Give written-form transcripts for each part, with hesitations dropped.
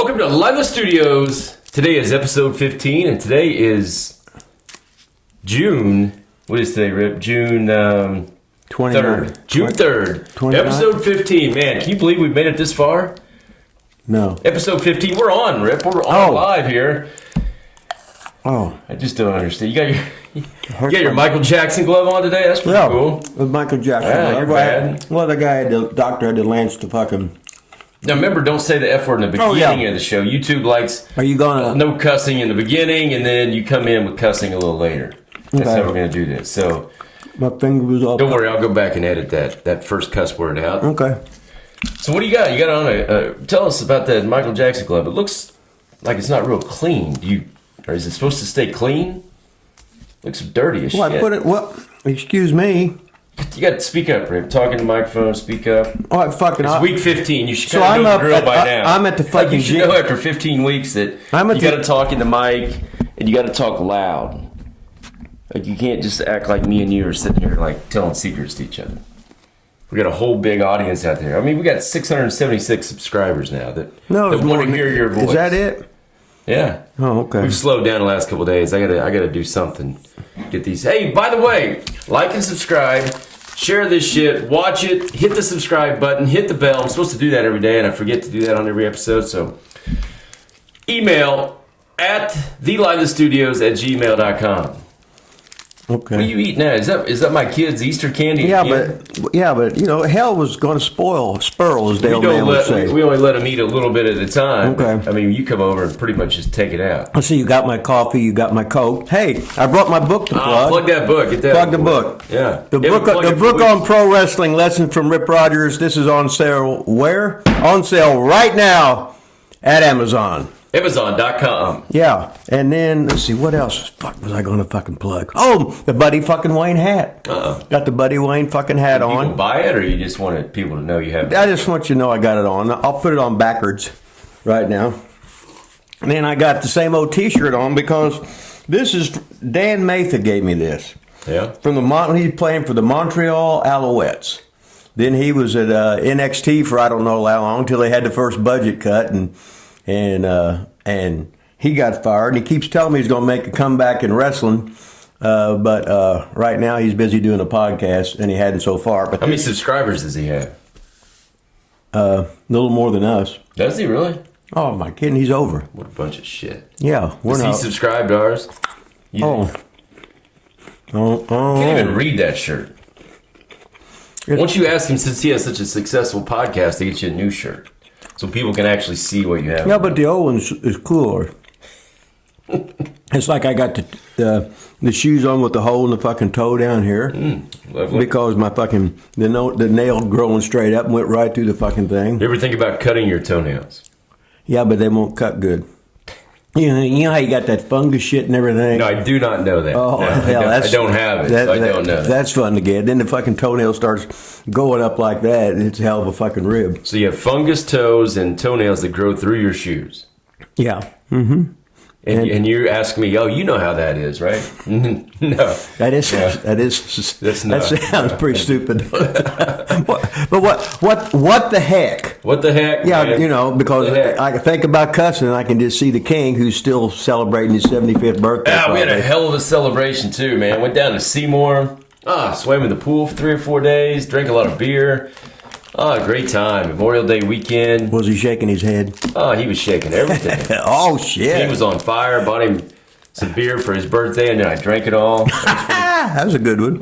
Welcome to Lilas Studios. Today is episode 15, and today is June. What is today, Rip? June 3rd. June 3rd. 29? Episode 15. Man, can you believe we've made it this far? No. Episode 15. We're on, Rip. We're on live here. Oh. I just don't understand. You got your Michael Jackson glove on today? That's pretty cool. With Michael Jackson. Yeah, you're bad. Well, the doctor had to lance the fucking... Now remember, don't say the F word in the beginning of the show. YouTube likes no cussing in the beginning, and then you come in with cussing a little later. That's how we're going to do this. So my finger was all... Don't worry, I'll go back and edit that first cuss word out. Okay. So what do you got? You got on tell us about that Michael Jackson glove. It looks like it's not real clean. Or is it supposed to stay clean? Looks dirty as shit. I put it... Well, excuse me. You got to speak up, Rick. Talking to the microphone, speak up. Oh, fucking... It's week 15. You should kind of know the drill by now. I'm at the fucking... You should know after 15 weeks that you got to talk in the mic and you got to talk loud. Like, you can't just act like me and you are sitting here, like, telling secrets to each other. We got a whole big audience out there. I mean, we got 676 subscribers now that want to hear your voice. Is that it? Yeah. Oh, okay. We've slowed down the last couple of days. I gotta do something. Get these. Hey, by the way, like and subscribe. Share this shit. Watch it. Hit the subscribe button. Hit the bell. I'm supposed to do that every day, and I forget to do that on every episode. So, email at thelilastudios@gmail.com. Okay. What do you eat now? Is that my kids' Easter candy? Yeah, but you know, hell was going to spurl, as Dale Man would say. We only let them eat a little bit at a time. Okay. I mean, you come over and pretty much just take it out. I see you got my coffee, you got my Coke. Hey, I brought my book to plug. Plug that book. Get that. Plug the book. Yeah. The book on pro wrestling lessons from Rip Rogers. This is on sale where? On sale right now at Amazon. Amazon.com. Yeah, and then let's see what else. Fuck was I going to fucking plug? Oh, the Buddy fucking Wayne hat. Got the Buddy Wayne fucking hat on. People buy it, or you just wanted people to know you have it? I just want you to know I got it on. I'll put it on backwards right now. And then I got the same old T-shirt on because this is Dan Matha gave me this. Yeah. He's playing for the Montreal Alouettes. Then he was at NXT for I don't know how long until they had the first budget cut and he got fired, and he keeps telling me he's going to make a comeback in wrestling, but right now he's busy doing a podcast, and he hadn't so far. But how many subscribers does he have? A little more than us. Does he really? Oh, my kidding, he's over. What a bunch of shit. Yeah. Does he subscribe to ours? Oh. Can't even read that shirt. Why don't you ask him, since he has such a successful podcast, to get you a new shirt? So people can actually see what you have. Yeah, but the old one is cooler. It's like I got the shoes on with the hole in the fucking toe down here. Lovely. Because my fucking, the nail growing straight up and went right through the fucking thing. You ever think about cutting your toenails? Yeah, but they won't cut good. You know how you got that fungus shit and everything? No, I do not know that. Oh, no, hell, I don't have it, so I don't know that. That's fun to get. Then the fucking toenail starts going up like that, and it's a hell of a fucking rib. So you have fungus toes and toenails that grow through your shoes. Yeah. Mm-hmm. And you ask me, oh, you know how that is, right? No. That sounds pretty stupid. But what the heck? What the heck? Yeah, man? you know, because I think about cussing, and I can just see the king who's still celebrating his 75th birthday. Yeah, we had a hell of a celebration too, man. Went down to Seymour. Swam in the pool for 3 or 4 days. Drank a lot of beer. Great time. Memorial Day weekend. Was he shaking his head? Oh, he was shaking everything. Oh, shit. He was on fire. Bought him some beer for his birthday, and then I drank it all. That was a good one.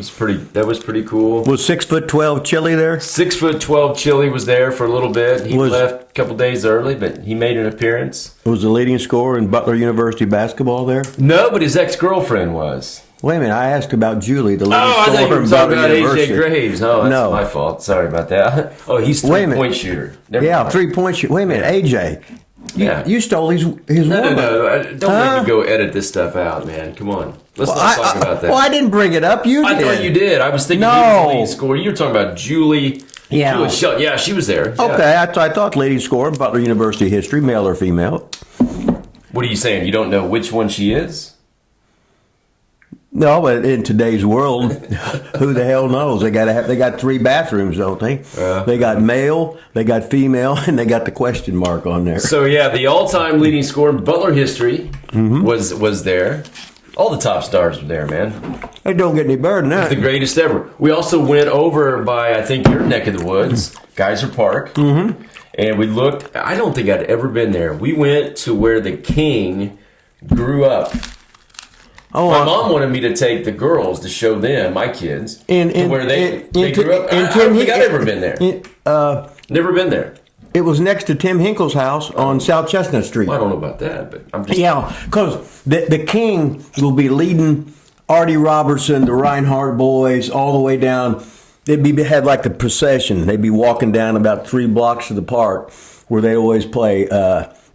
That was pretty cool. Was 6'12" Chili there? 6'12" Chili was there for a little bit. He left a couple days early, but he made an appearance. Was the leading scorer in Butler University basketball there? No, but his ex-girlfriend was. Wait a minute, I asked about Julie, the leading I thought you were talking about AJ Graves. Oh, that's my fault. Sorry about that. Oh, he's three-point shooter. Three-point shooter. Wait a minute, AJ. You stole his No. Don't make me go edit this stuff out, man. Come on. Let's not talk about that. Well, I didn't bring it up. You did. I thought you did. I was thinking you were the leading scorer. You were talking about Julie. Yeah. She was there. Okay, I thought leading scorer, Butler University history, male or female. What are you saying? You don't know which one she is? No, but in today's world, who the hell knows? They got 3 bathrooms, don't they? They got male, they got female, and they got the question mark on there. So yeah, the all-time leading scorer in Butler history was there. All the top stars were there, man. It don't get any better than that. It's the greatest ever. We also went over by, I think, your neck of the woods, Geyser Park. Mm-hmm. And we looked. I don't think I'd ever been there. We went to where the king grew up. Oh, my mom wanted me to take the girls to show them, my kids, to where they grew up. I don't think I've ever been there. Never been there. It was next to Tim Hinkle's house on South Chestnut Street. Well, I don't know about that, but I'm just... Yeah, because the king will be leading Artie Robertson, the Reinhardt boys, all the way down. They'd had like the procession. They'd be walking down about 3 blocks to the park where they always play.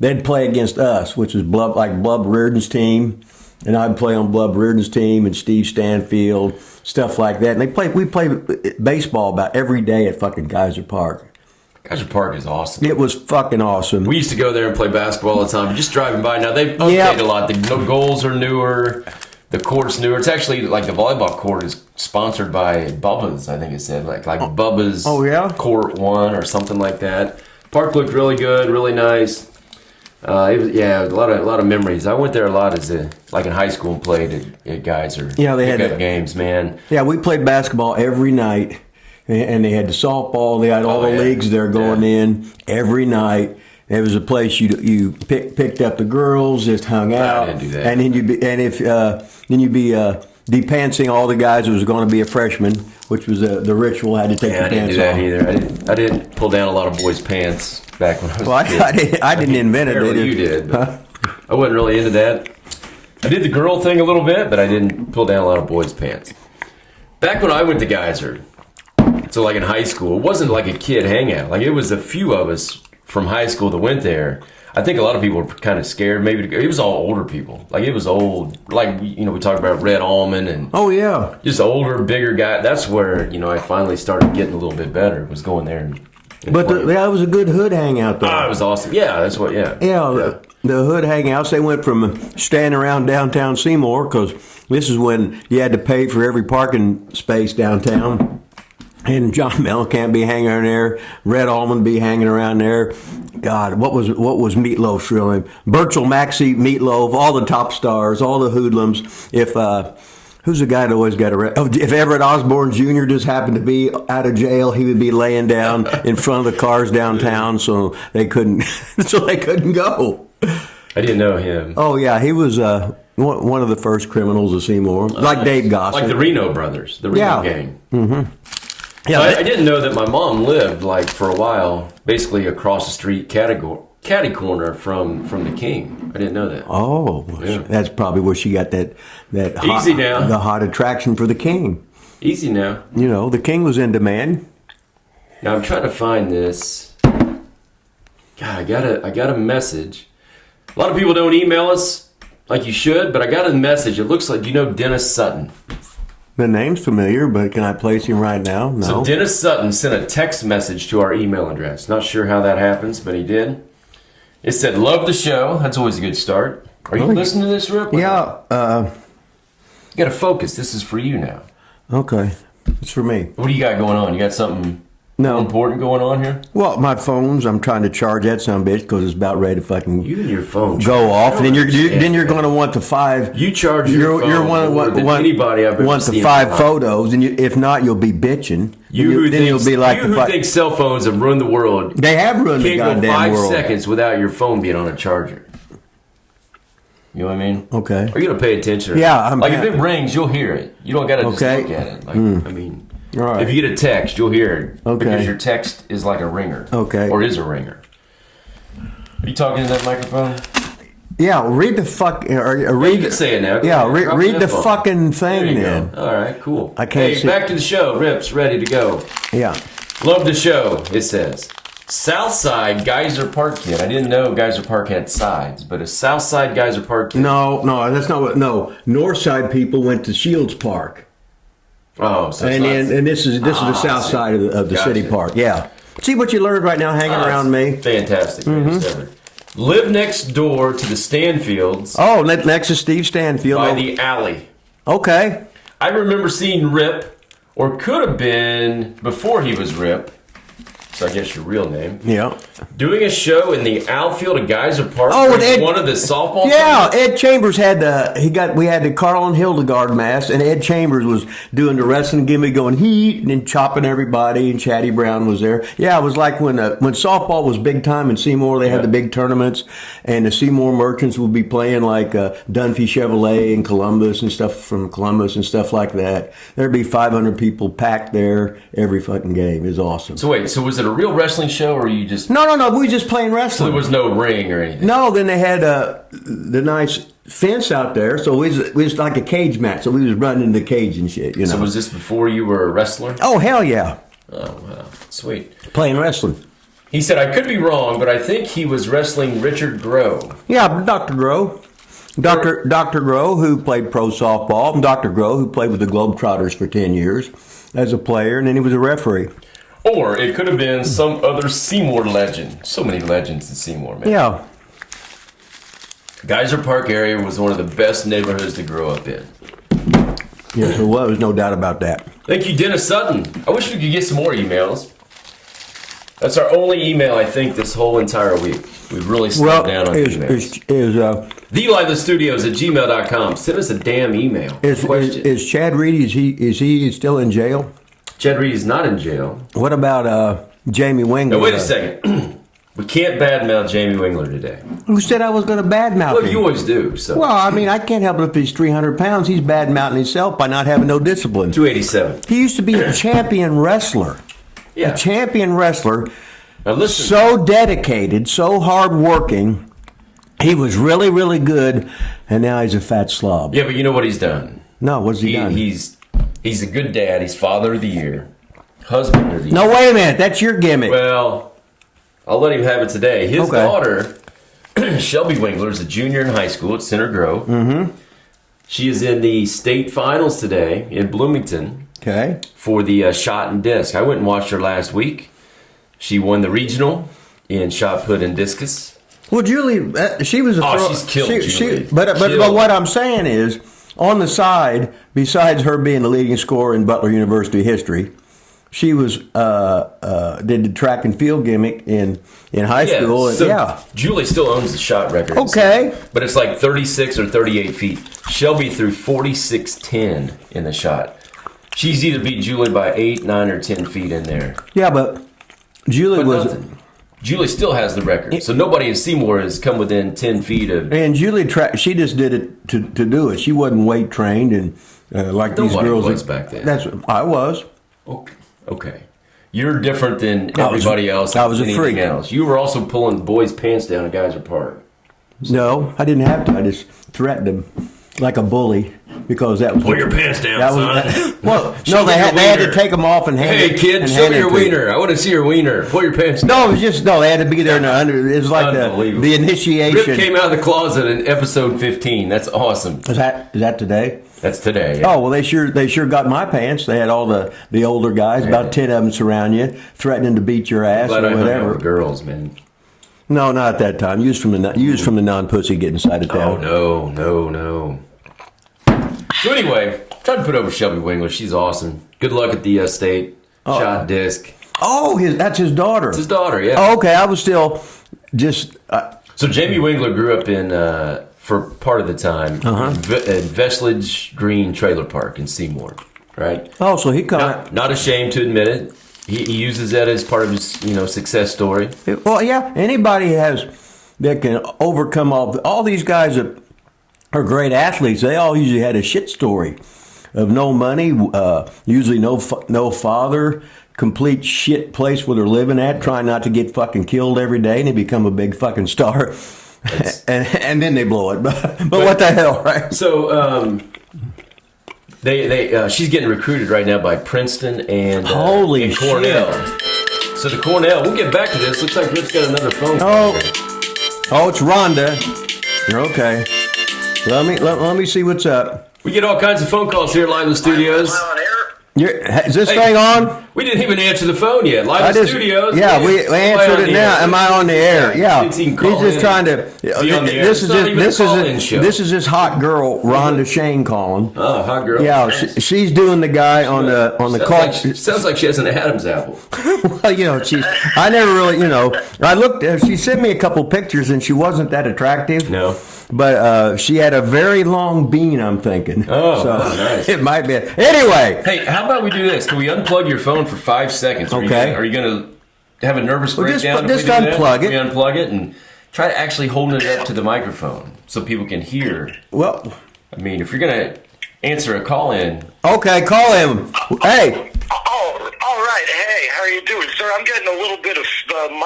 They'd play against us, which is Blub Reardon's team. And I'd play on Blub Reardon's team and Steve Stanfield, stuff like that. And we played baseball about every day at fucking Geyser Park. Geyser Park is awesome. It was fucking awesome. We used to go there and play basketball all the time. Just driving by. Now, they've updated a lot. The goals are newer. The court's newer. It's actually like the volleyball court is sponsored by Bubba's, I think it said. Like Bubba's Court 1 or something like that. Park looked really good, really nice. It was a lot of memories. I went there a lot as in high school and played at Geyser. Yeah, they had games, man. Yeah, we played basketball every night, and they had the softball. They had all the leagues there going in every night. It was a place you picked up the girls, just hung out. I didn't do that. And then you'd be de-pantsing all the guys who was going to be a freshman, which was the ritual. Had to take the pants off. I didn't do that either. I didn't pull down a lot of boys' pants back when I was a kid. I didn't invent it. Apparently you did. Huh? I wasn't really into that. I did the girl thing a little bit, but I didn't pull down a lot of boys' pants. Back when I went to Geyser, so like in high school, it wasn't like a kid hangout. Like it was a few of us from high school that went there. I think a lot of people were kind of scared maybe to go. It was all older people. Like it was old. Like, we talked about Red Allman and just older, bigger guy. That's where, I finally started getting a little bit better, was going there. But that was a good hood hangout though. It was awesome. Yeah, that's what, yeah. The hood hangouts, they went from standing around downtown Seymour, because this is when you had to pay for every parking space downtown. And John Mellencamp be hanging around there. Red Allman be hanging around there. God, what was Meatloaf's real name? Burchell Maxey, Meatloaf, all the top stars, all the hoodlums. Who's the guy that always got arrested? If Everett Osborne Jr. just happened to be out of jail, he would be laying down in front of the cars downtown, so they couldn't go. I didn't know him. Oh yeah, he was one of the first criminals of Seymour, like Dave Gossett, like the Reno brothers, the Reno gang. Mm-hmm. Yeah, I didn't know that my mom lived for a while, basically across the street, catty corner from the King. I didn't know that. Oh, yeah. That's probably where she got that Easy now. The hot attraction for the King. Easy now. The King was in demand. Now I'm trying to find this. God, I got a message. A lot of people don't email us like you should, but I got a message. It looks like Dennis Sutton. The name's familiar, but can I place him right now? No. So Dennis Sutton sent a text message to our email address. Not sure how that happens, but he did. It said, "Love the show." That's always a good start. Are you listening to this, Rip? Yeah. You got to focus. This is for you now. Okay. It's for me. What do you got going on? You got something important going on here? Well, my phone's, I'm trying to charge that son bitch because it's about ready to fucking you and your phone go off. And then you're going to want the 5. You charge your phone more than anybody I've ever want seen. The 5 photos, and if not, you'll be bitching. You'll be like you who think cell phones have ruined the world. They have ruined the goddamn world. Can't go 5 seconds without your phone being on a charger. You know what I mean? Okay. Are you going to pay attention? Yeah. If it rings, you'll hear it. You don't got to just look at it. I mean... Right. If you get a text, you'll hear it. Okay. Because your text is like a ringer. Okay. Or is a ringer. Are you talking to that microphone? Yeah, read the fuck. You can say it now. Read the fucking thing then. Go. All right, cool. I can't see. Back to the show. Rip's ready to go. Yeah. Love the show, it says. Southside Geyser Park kid. I didn't know Geyser Park had sides, but a Southside Geyser Park kid. No, that's not what. No, Northside people went to Shields Park. Oh, so and this is the south side of the city park. Yeah. See what you learned right now hanging around me? Fantastic. Live next door to the Stanfields. Oh, next to Steve Stanfield. By the alley. Okay. I remember seeing Rip, or could have been before he was Rip. So I guess your real name. Yeah. Doing a show in the outfield of Geyser Park. Oh, Ed, one of the softball. Yeah, tournaments? Ed Chambers had we had the Carl and Hildegard mask, and Ed Chambers was doing the wrestling gimmick, going heat, and then chopping everybody, and Chatty Brown was there. Yeah, it was like when softball was big time in Seymour, they had the big tournaments, and the Seymour Merchants would be playing like Dunphy Chevrolet in Columbus and stuff from Columbus and stuff like that. There'd be 500 people packed there every fucking game. It was awesome. So wait, so was it a real wrestling show, or you just... No, we were just playing wrestling. So there was no ring or anything? No, then they had the nice fence out there, so we was like a cage match, so we was running in the cage and shit, you know. So was this before you were a wrestler? Oh, hell yeah. Oh, wow. Sweet. Playing wrestling. He said, I could be wrong, but I think he was wrestling Richard Grow. Yeah, Dr. Grow. Dr. Grow, who played pro softball, and Dr. Grow, who played with the Globetrotters for 10 years as a player, and then he was a referee. Or it could have been some other Seymour legend. So many legends in Seymour, man. Yeah. Geyser Park area was one of the best neighborhoods to grow up in. Yes, there was no doubt about that. Thank you, Dennis Sutton. I wish we could get some more emails. That's our only email, I think, this whole entire week. We've really slowed down on emails. TheLilasStudios@gmail.com. Send us a damn email. Is Chad Reed, is he still in jail? Chad Reed is not in jail. What about Jamie Wingler? Now, wait a second. We can't badmouth Jamie Wingler today. Who said I was going to badmouth him? Well, you always do. So. Well, I mean, I can't help it if he's 300 pounds. He's badmouthing himself by not having no discipline. 287. He used to be a champion wrestler. Yeah. A champion wrestler. Now listen. So dedicated, so hardworking. He was really, really good, and now he's a fat slob. Yeah, but you know what he's done? No, what's he done? He's a good dad. He's father of the year. Husband of the year. No, wait a minute. That's your gimmick. Well, I'll let him have it today. His daughter, Shelby Wingler, is a junior in high school at Center Grove. Mm-hmm. She is in the state finals today in Bloomington. Okay. For the shot and disc. I went and watched her last week. She won the regional in shot put and discus. Well, Julie, she was a she's killed, Julie. But what I'm saying is, on the side, besides her being the leading scorer in Butler University history, she was did the track and field gimmick in high school. And, so Julie still owns the shot record. Okay. But it's like 36 or 38 feet. Shelby threw 46.10 in the shot. She's either beat Julie by 8, 9, or 10 feet in there. Yeah, but Julie still has the record, so nobody in Seymour has come within 10 feet of... And Julie, she just did it to do it. She wasn't weight trained, and like these girls... was back then. I was. Okay. You're different than everybody else. I was a freak. Else. You were also pulling boys' pants down at Geyser Park. No, I didn't have to. I just threatened them like a bully. Because that was pull your pants down, son. Well, no, they had to take them off and hand it. Hey, kid, show me your wiener. I want to see your wiener. Pull your pants down. No, it was just they had to be there under. It was like the initiation. Rip came out of the closet in episode 15. That's awesome. Is that today? That's today. Yeah. Oh well, they sure got my pants. They had all the older guys, about 10 of them surround you, threatening to beat your ass or whatever. Girls, man. No, not at that time. You was from the non-pussy getting side of town. Oh no. So anyway, tried to put over Shelby Wingler. She's awesome. Good luck at the state shot disc. Oh, that's his daughter. It's his daughter, yeah. Oh, okay, I was still just... So Jamie Wingler grew up in, for part of the time, in Vestlage Green Trailer Park in Seymour, right? Oh, so he not ashamed to admit it. He uses that as part of his, success story. Well, yeah, anybody that can overcome all these guys that are great athletes. They all usually had a shit story of no money, usually no father, complete shit place where they're living at, trying not to get fucking killed every day, and they become a big fucking star, and then they blow it. But what the hell, right? So she's getting recruited right now by Princeton and Cornell. Shit. So the Cornell, we'll get back to this. Looks like Rip's got another phone call. Oh, it's Rhonda. You're okay. Let me see what's up. We get all kinds of phone calls here live in the studios. Is this thing on? We didn't even answer the phone yet. Lilas Studios. Yeah, we answered it now. Am I on the air? Yeah. He's just trying to. This is this hot girl, Rhonda Shane, calling. Oh, hot girl. Yeah, she's doing the guy on the call. Sounds like she has an Adam's apple. Well, I never really, I looked. She sent me a couple pictures, and she wasn't that attractive. No. But she had a very long bean, I'm thinking. Oh, so nice. It might be. Anyway. Hey, how about we do this? Can we unplug your phone for 5 seconds? Okay. Are you going to have a nervous breakdown? Just unplug it. We unplug it and try to actually hold it up to the microphone so people can hear. Well. I mean, if you're going to answer a call-in. Okay, call him. Hey. Oh, all right. Hey, how are you doing, sir? I'm getting a little bit of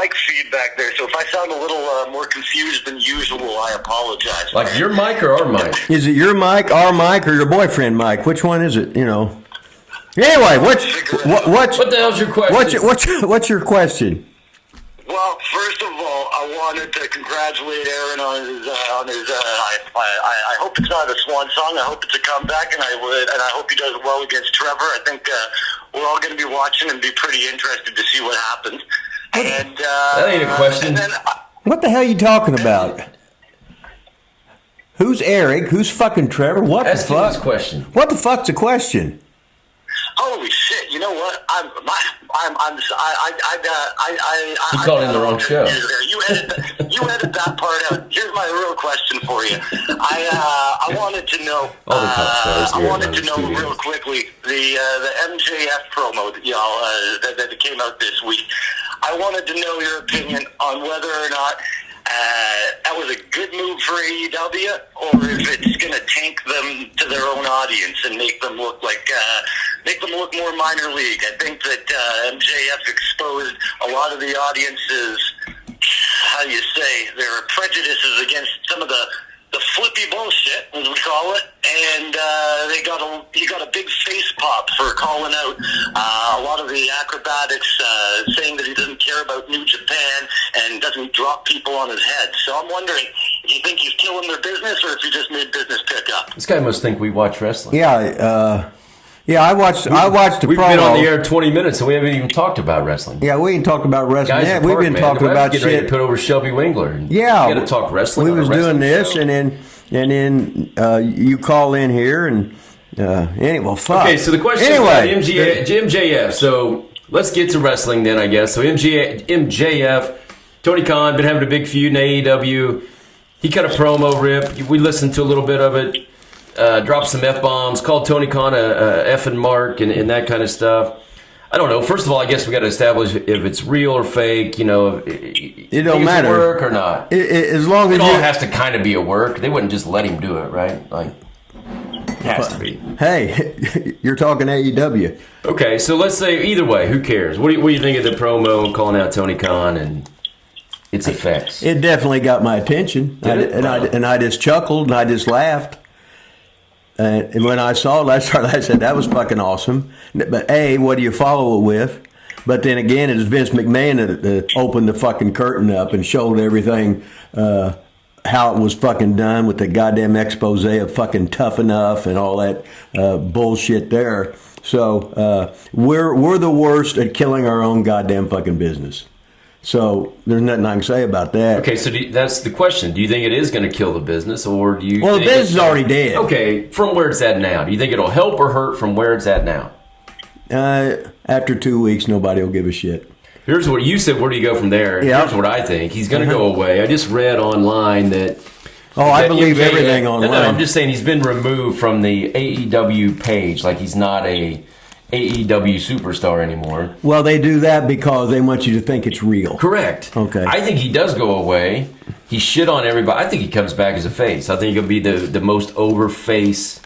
mic feedback there, so if I sound a little more confused than usual, I apologize. Like your mic or our mic? Is it your mic, our mic, or your boyfriend mic? Which one is it? Anyway, what the hell's your question? What's your question? Well, first of all, I wanted to congratulate Aron on his. I hope it's not a swan song. I hope it's a comeback, and I hope he does well against Trevor. I think we're all going to be watching and be pretty interested to see what happens. And that ain't a question. What the hell are you talking about? Who's Eric? Who's fucking Trevor? What the fuck? Question. What the fuck's a question? Holy shit! You know what? You called in the wrong show. You edit that part out. Here's my real question for you. I wanted to know. I wanted to know real quickly the MJF promo that came out this week. I wanted to know your opinion on whether or not that was a good move for AEW, or if it's going to tank them to their own audience and make them look more minor league. I think that MJF exposed a lot of the audience's, their prejudices against some of the flippy bullshit, as we call it, and he got a big face pop for calling out a lot of the acrobatics, saying that he doesn't care about New Japan and doesn't drop people on his head. So I'm wondering if you think he's killing their business or if he just made business pick up. This guy must think we watch wrestling. Yeah, I watched the promo. We've been on the air 20 minutes and we haven't even talked about wrestling. Yeah, we ain't talked about wrestling. Guys, we've been talking about shit. Ready to put over Shelby Wingler. Yeah, you got to talk wrestling. We was doing this, show. and then you call in here, and anyway, fuck. Okay, so the question is about MJF. So let's get to wrestling then, I guess. So MJF, Tony Khan been having a big feud in AEW. He cut a promo rip. We listened to a little bit of it. Dropped some F-bombs, called Tony Khan a effing mark and that kind of stuff. I don't know. First of all, I guess we got to establish if it's real or fake. It don't matter. Work or not. As long as it all has to kind of be a work. They wouldn't just let him do it, right? Like, it has to be. Hey, you're talking AEW. Okay, so let's say either way. Who cares? What do you think of the promo and calling out Tony Khan and its effects? It definitely got my attention, and I just chuckled and I just laughed. And when I saw it, I said, that was fucking awesome. But A, what do you follow it with? But then again, it's Vince McMahon that opened the fucking curtain up and showed everything, how it was fucking done with the goddamn expose of fucking Tough Enough and all that bullshit there. So we're the worst at killing our own goddamn fucking business. So there's nothing I can say about that. Okay, so that's the question. Do you think it is going to kill the business, or do you? Well, the business is already dead. Okay, from where it's at now, do you think it'll help or hurt from where it's at now? After 2 weeks, nobody will give a shit. Here's what you said. Where do you go from there? Yeah. Here's what I think. He's going to go away. I just read online that. I believe everything online. No, I'm just saying he's been removed from the AEW page. Like he's not a AEW superstar anymore. Well, they do that because they want you to think it's real. Correct. Okay. I think he does go away. He shit on everybody. I think he comes back as a face. I think he'll be the most over face.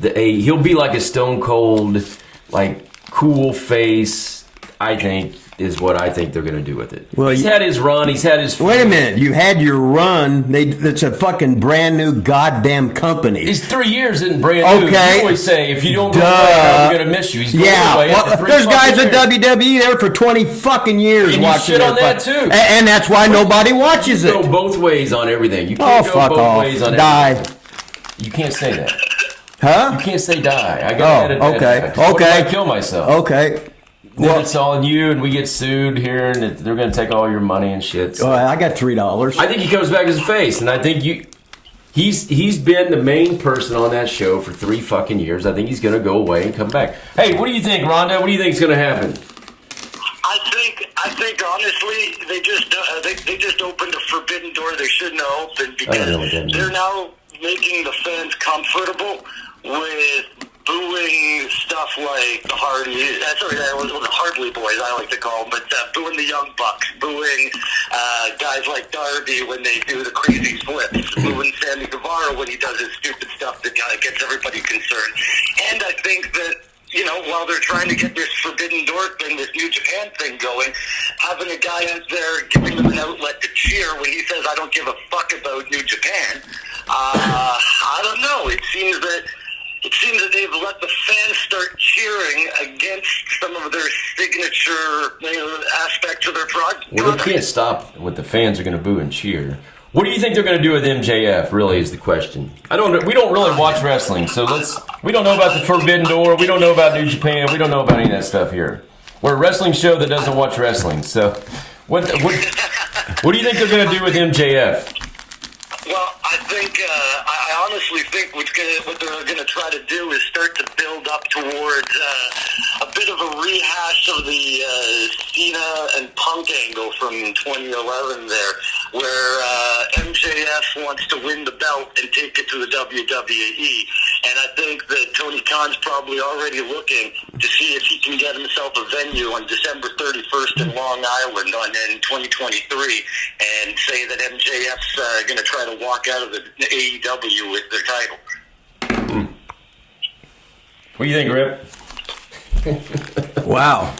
He'll be like a Stone Cold, like cool face. I think is what I think they're going to do with it. Well, he's had his run. He's had his. Wait a minute. You had your run. It's a fucking brand new goddamn company. He's 3 years in brand new. Okay. You always say if you don't go away, we're going to miss you. He's going away after 3 there's guys years. at WWE there for 20 fucking years and watching. You shit on that too. And that's why nobody watches it. You go both ways on everything. You can't go fuck both off. ways on Die. everything. You can't say that. Huh? You can't say die. I got to okay. What if I kill myself? Okay. Then it's all on you, and we get sued here, and they're going to take all your money and shit. So. I got $3. I think he comes back as a face, and I think he's been the main person on that show for 3 fucking years. I think he's going to go away and come back. Hey, what do you think, Rhonda? What do you think is going to happen? I think honestly, they just opened a forbidden door they shouldn't have opened because they're now making the fans comfortable with booing stuff like the Hardley boys, I like to call them, but booing the Young Bucks, booing guys like Darby when they do the crazy flips, booing Sammy Guevara when he does his stupid stuff that gets everybody concerned. And I think that, you know, while they're trying to get this Forbidden Door thing, this New Japan thing going, having a guy out there giving them an outlet to cheer when he says, I don't give a fuck about New Japan, I don't know. It seems that they've let the fans start cheering against some of their signature aspects of their product. Well, they can't stop what the fans are going to boo and cheer. What do you think they're going to do with MJF, really, is the question. We don't really watch wrestling, so we don't know about the Forbidden Door, we don't know about New Japan, we don't know about any of that stuff here. We're a wrestling show that doesn't watch wrestling, so what do you think they're going to do with MJF? Well, I honestly think what they're going to try to do is start to build up towards a bit of a rehash of the Cena and Punk angle from 2011 there, where MJF wants to win the belt and take it to the WWE. And I think that Tony Khan's probably already looking to see if he can get himself a venue on December 31st in Long Island in 2023 and say that MJF's going to try to walk out of the AEW with their title. What do you think, Rip? Wow.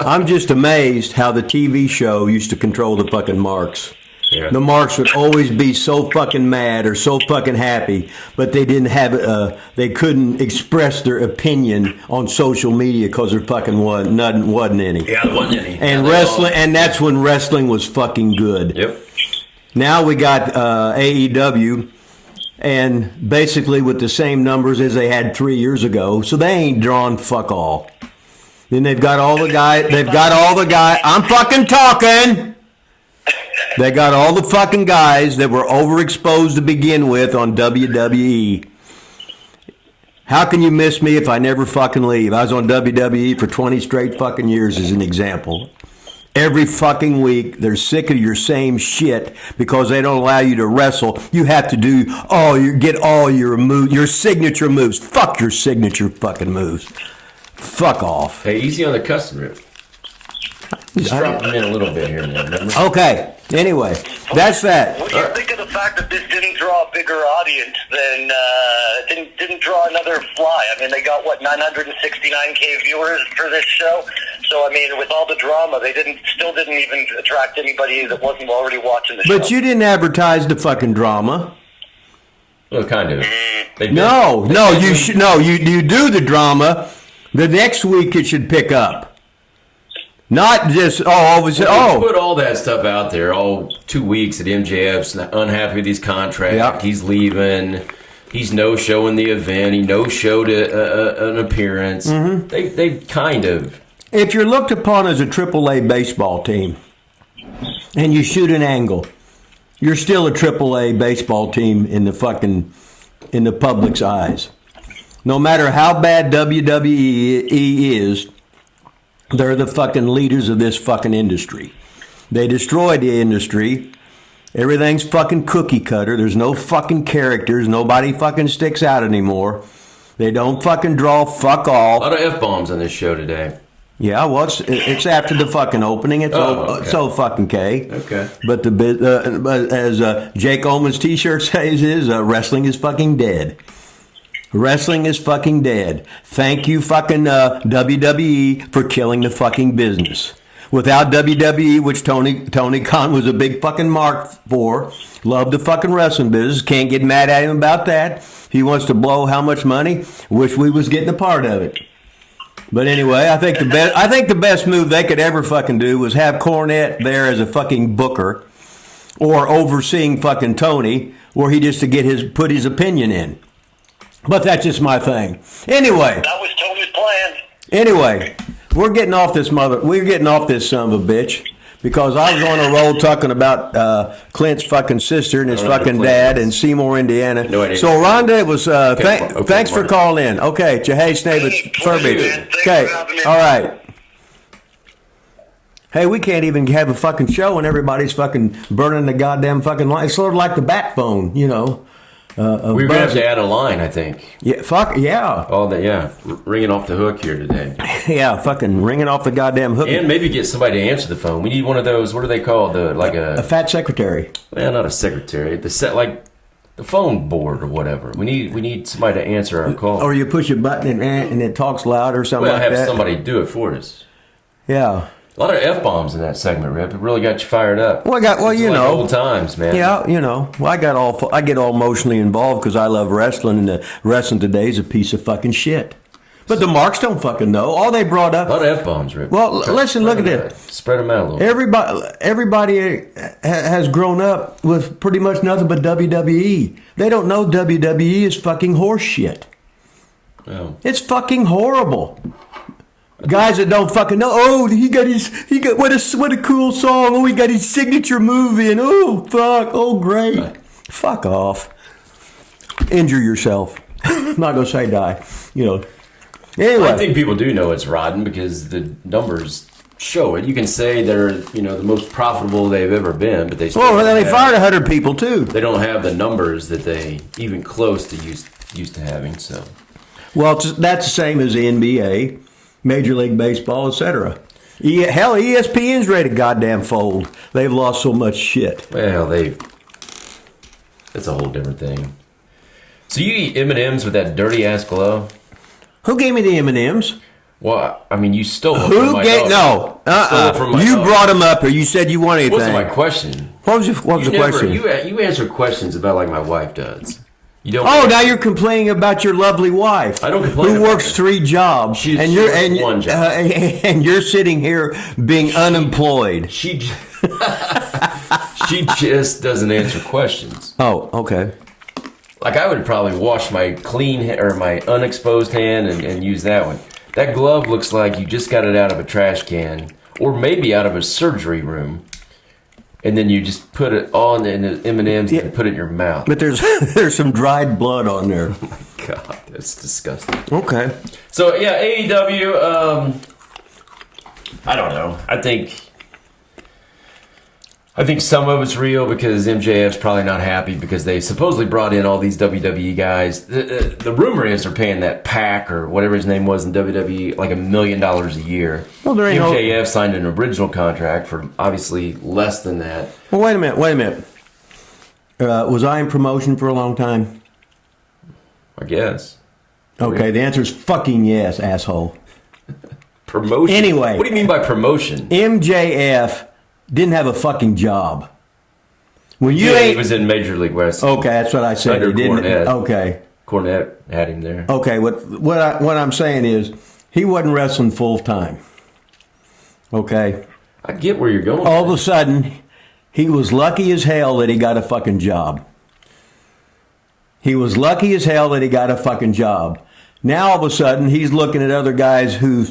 I'm just amazed how the TV show used to control the fucking marks. Yeah. The marks would always be so fucking mad or so fucking happy, but they didn't have they couldn't express their opinion on social media because there fucking wasn't any. Yeah, there wasn't any. And wrestling, and that's when wrestling was fucking good. Yep. Now we got AEW, and basically with the same numbers as they had 3 years ago, so they ain't drawn fuck all. Then they've got all the guys. I'm fucking talking. They got all the fucking guys that were overexposed to begin with on WWE. How can you miss me if I never fucking leave? I was on WWE for 20 straight fucking years as an example. Every fucking week, they're sick of your same shit because they don't allow you to wrestle. You have to get all your signature moves. Fuck your signature fucking moves. Fuck off. Hey, easy on the customer. Just drop them in a little bit here and there, remember? Okay. Anyway, that's that. What do you think of the fact that this didn't draw a bigger audience than didn't draw another fly? I mean, they got 969K viewers for this show. So I mean, with all the drama, they still didn't even attract anybody that wasn't already watching the show. But you didn't advertise the fucking drama. Well, kind of. You do the drama. The next week it should pick up. Not just, put all that stuff out there, 2 weeks that MJF's unhappy with his contract, yep. He's leaving, he's no-showing the event, he no-showed an appearance. Mm-hmm. They kind of... If you're looked upon as a AAA baseball team, and you shoot an angle, you're still a AAA baseball team in the public's eyes. No matter how bad WWE is, they're the fucking leaders of this fucking industry. They destroyed the industry. Everything's fucking cookie cutter. There's no fucking characters. Nobody fucking sticks out anymore. They don't fucking draw fuck all. A lot of F-bombs on this show today. Yeah, well, it's after the fucking opening. It's so fucking K. Okay. But as Jake Ullman's T-shirt says, wrestling is fucking dead. Wrestling is fucking dead. Thank you, fucking WWE, for killing the fucking business. Without WWE, which Tony Kahn was a big fucking mark for, loved the fucking wrestling business. Can't get mad at him about that. He wants to blow how much money? Wish we was getting a part of it. But anyway, I think the best move they could ever fucking do was have Cornette there as a fucking booker, or overseeing fucking Tony, where he just to put his opinion in. But that's just my thing. Anyway. That was Tony's plan. Anyway, we're getting off this son of a bitch. Because I was on a roll talking about Clint's fucking sister and his fucking dad in Seymour, Indiana. No idea. So, Rhonda, it was thanks for calling in. Okay, Jahey Snavitz, Furby. Okay, all right. Hey, we can't even have a fucking show when everybody's fucking burning the goddamn fucking line. It's sort of like the backbone, you know. We're going to have to add a line, I think. Yeah, ringing off the hook here today. Yeah, fucking ringing off the goddamn hook. And maybe get somebody to answer the phone. We need one of those, what are they called? A fat secretary. Well, not a secretary. The phone board or whatever. We need somebody to answer our call. Or you push a button and it talks loud or something like that. Have somebody do it for us. Yeah. A lot of F-bombs in that segment, Rip. It really got you fired up. Old times, man. Yeah, Well, I get all emotionally involved because I love wrestling, and the wrestling today is a piece of fucking shit. But the marks don't fucking know. All they brought up... A lot of F-bombs, Rip. Well, listen, look at it. Spread them out a little. Everybody has grown up with pretty much nothing but WWE. They don't know WWE is fucking horse shit. Well, it's fucking horrible. Guys that don't fucking know. Oh, he got what a cool song. Oh, he got his signature move in. Oh, fuck. Oh, great. Fuck off. Injure yourself. I'm not gonna say die. Anyway, I think people do know it's rotten because the numbers show it. You can say they're the most profitable they've ever been, but they fired 100 people too. They don't have the numbers that they even close to used to having. So, well, that's the same as the NBA. Major League Baseball, etc. Hell, ESPN's ready to goddamn fold. They've lost so much shit. Well, that's a whole different thing. So you eat M&Ms with that dirty ass glove? Who gave me the M&Ms? Well, I mean, you stole them from my dog. No. You brought them up, or you said you wanted anything. What was my question? What was the question? You answer questions about like my wife does. Now you're complaining about your lovely wife. I don't complain. Who works 3 jobs, and you're one job, and you're sitting here being unemployed. She just doesn't answer questions. Oh, okay. Like I would probably wash my my unexposed hand and use that one. That glove looks like you just got it out of a trash can, or maybe out of a surgery room. And then you just put it on in the M&Ms and put it in your mouth. But there's some dried blood on there. Oh my God, that's disgusting. Okay. So yeah, AEW. I don't know. I think some of it's real because MJF's probably not happy because they supposedly brought in all these WWE guys. The rumor is they're paying that Pac or whatever his name was in WWE like $1 million a year. Well, there ain't MJF signed an original contract for obviously less than that. Well, wait a minute. Was I in promotion for a long time? I guess. Okay, the answer is fucking yes, asshole. Promotion? Anyway. What do you mean by promotion? MJF didn't have a fucking job. He was in Major League Wrestling. Okay, that's what I said. Under Cornette. Okay. Cornette had him there. Okay, what I'm saying is he wasn't wrestling full time. Okay. I get where you're going. All of a sudden, he was lucky as hell that he got a fucking job. Now all of a sudden, he's looking at other guys who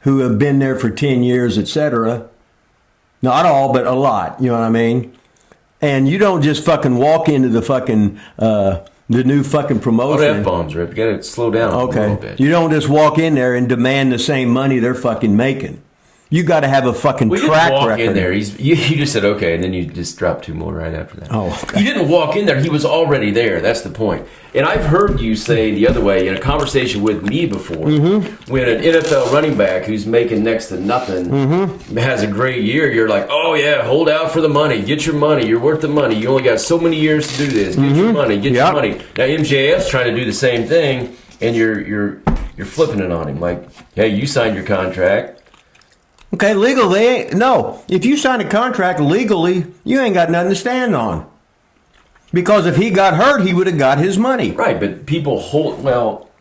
have been there for 10 years, etc. Not all, but a lot. You know what I mean? And you don't just fucking walk into the fucking the new fucking promotion. What F-bombs, Rip? You gotta slow down a little bit. You don't just walk in there and demand the same money they're fucking making. You got to have a fucking track record. In there. You just said okay, and then you just dropped 2 more right after that. Oh, okay. You didn't walk in there. He was already there. That's the point. And I've heard you say the other way in a conversation with me before, when an NFL running back who's making next to nothing has a great year, you're like, oh yeah, hold out for the money. Get your money. You're worth the money. You only got so many years to do this. Get your money. Get your money. Now MJF's trying to do the same thing, and you're flipping it on him. Like, hey, you signed your contract. Okay, legally, no. If you sign a contract legally, you ain't got nothing to stand on. Because if he got hurt, he would have got his money. Right, but people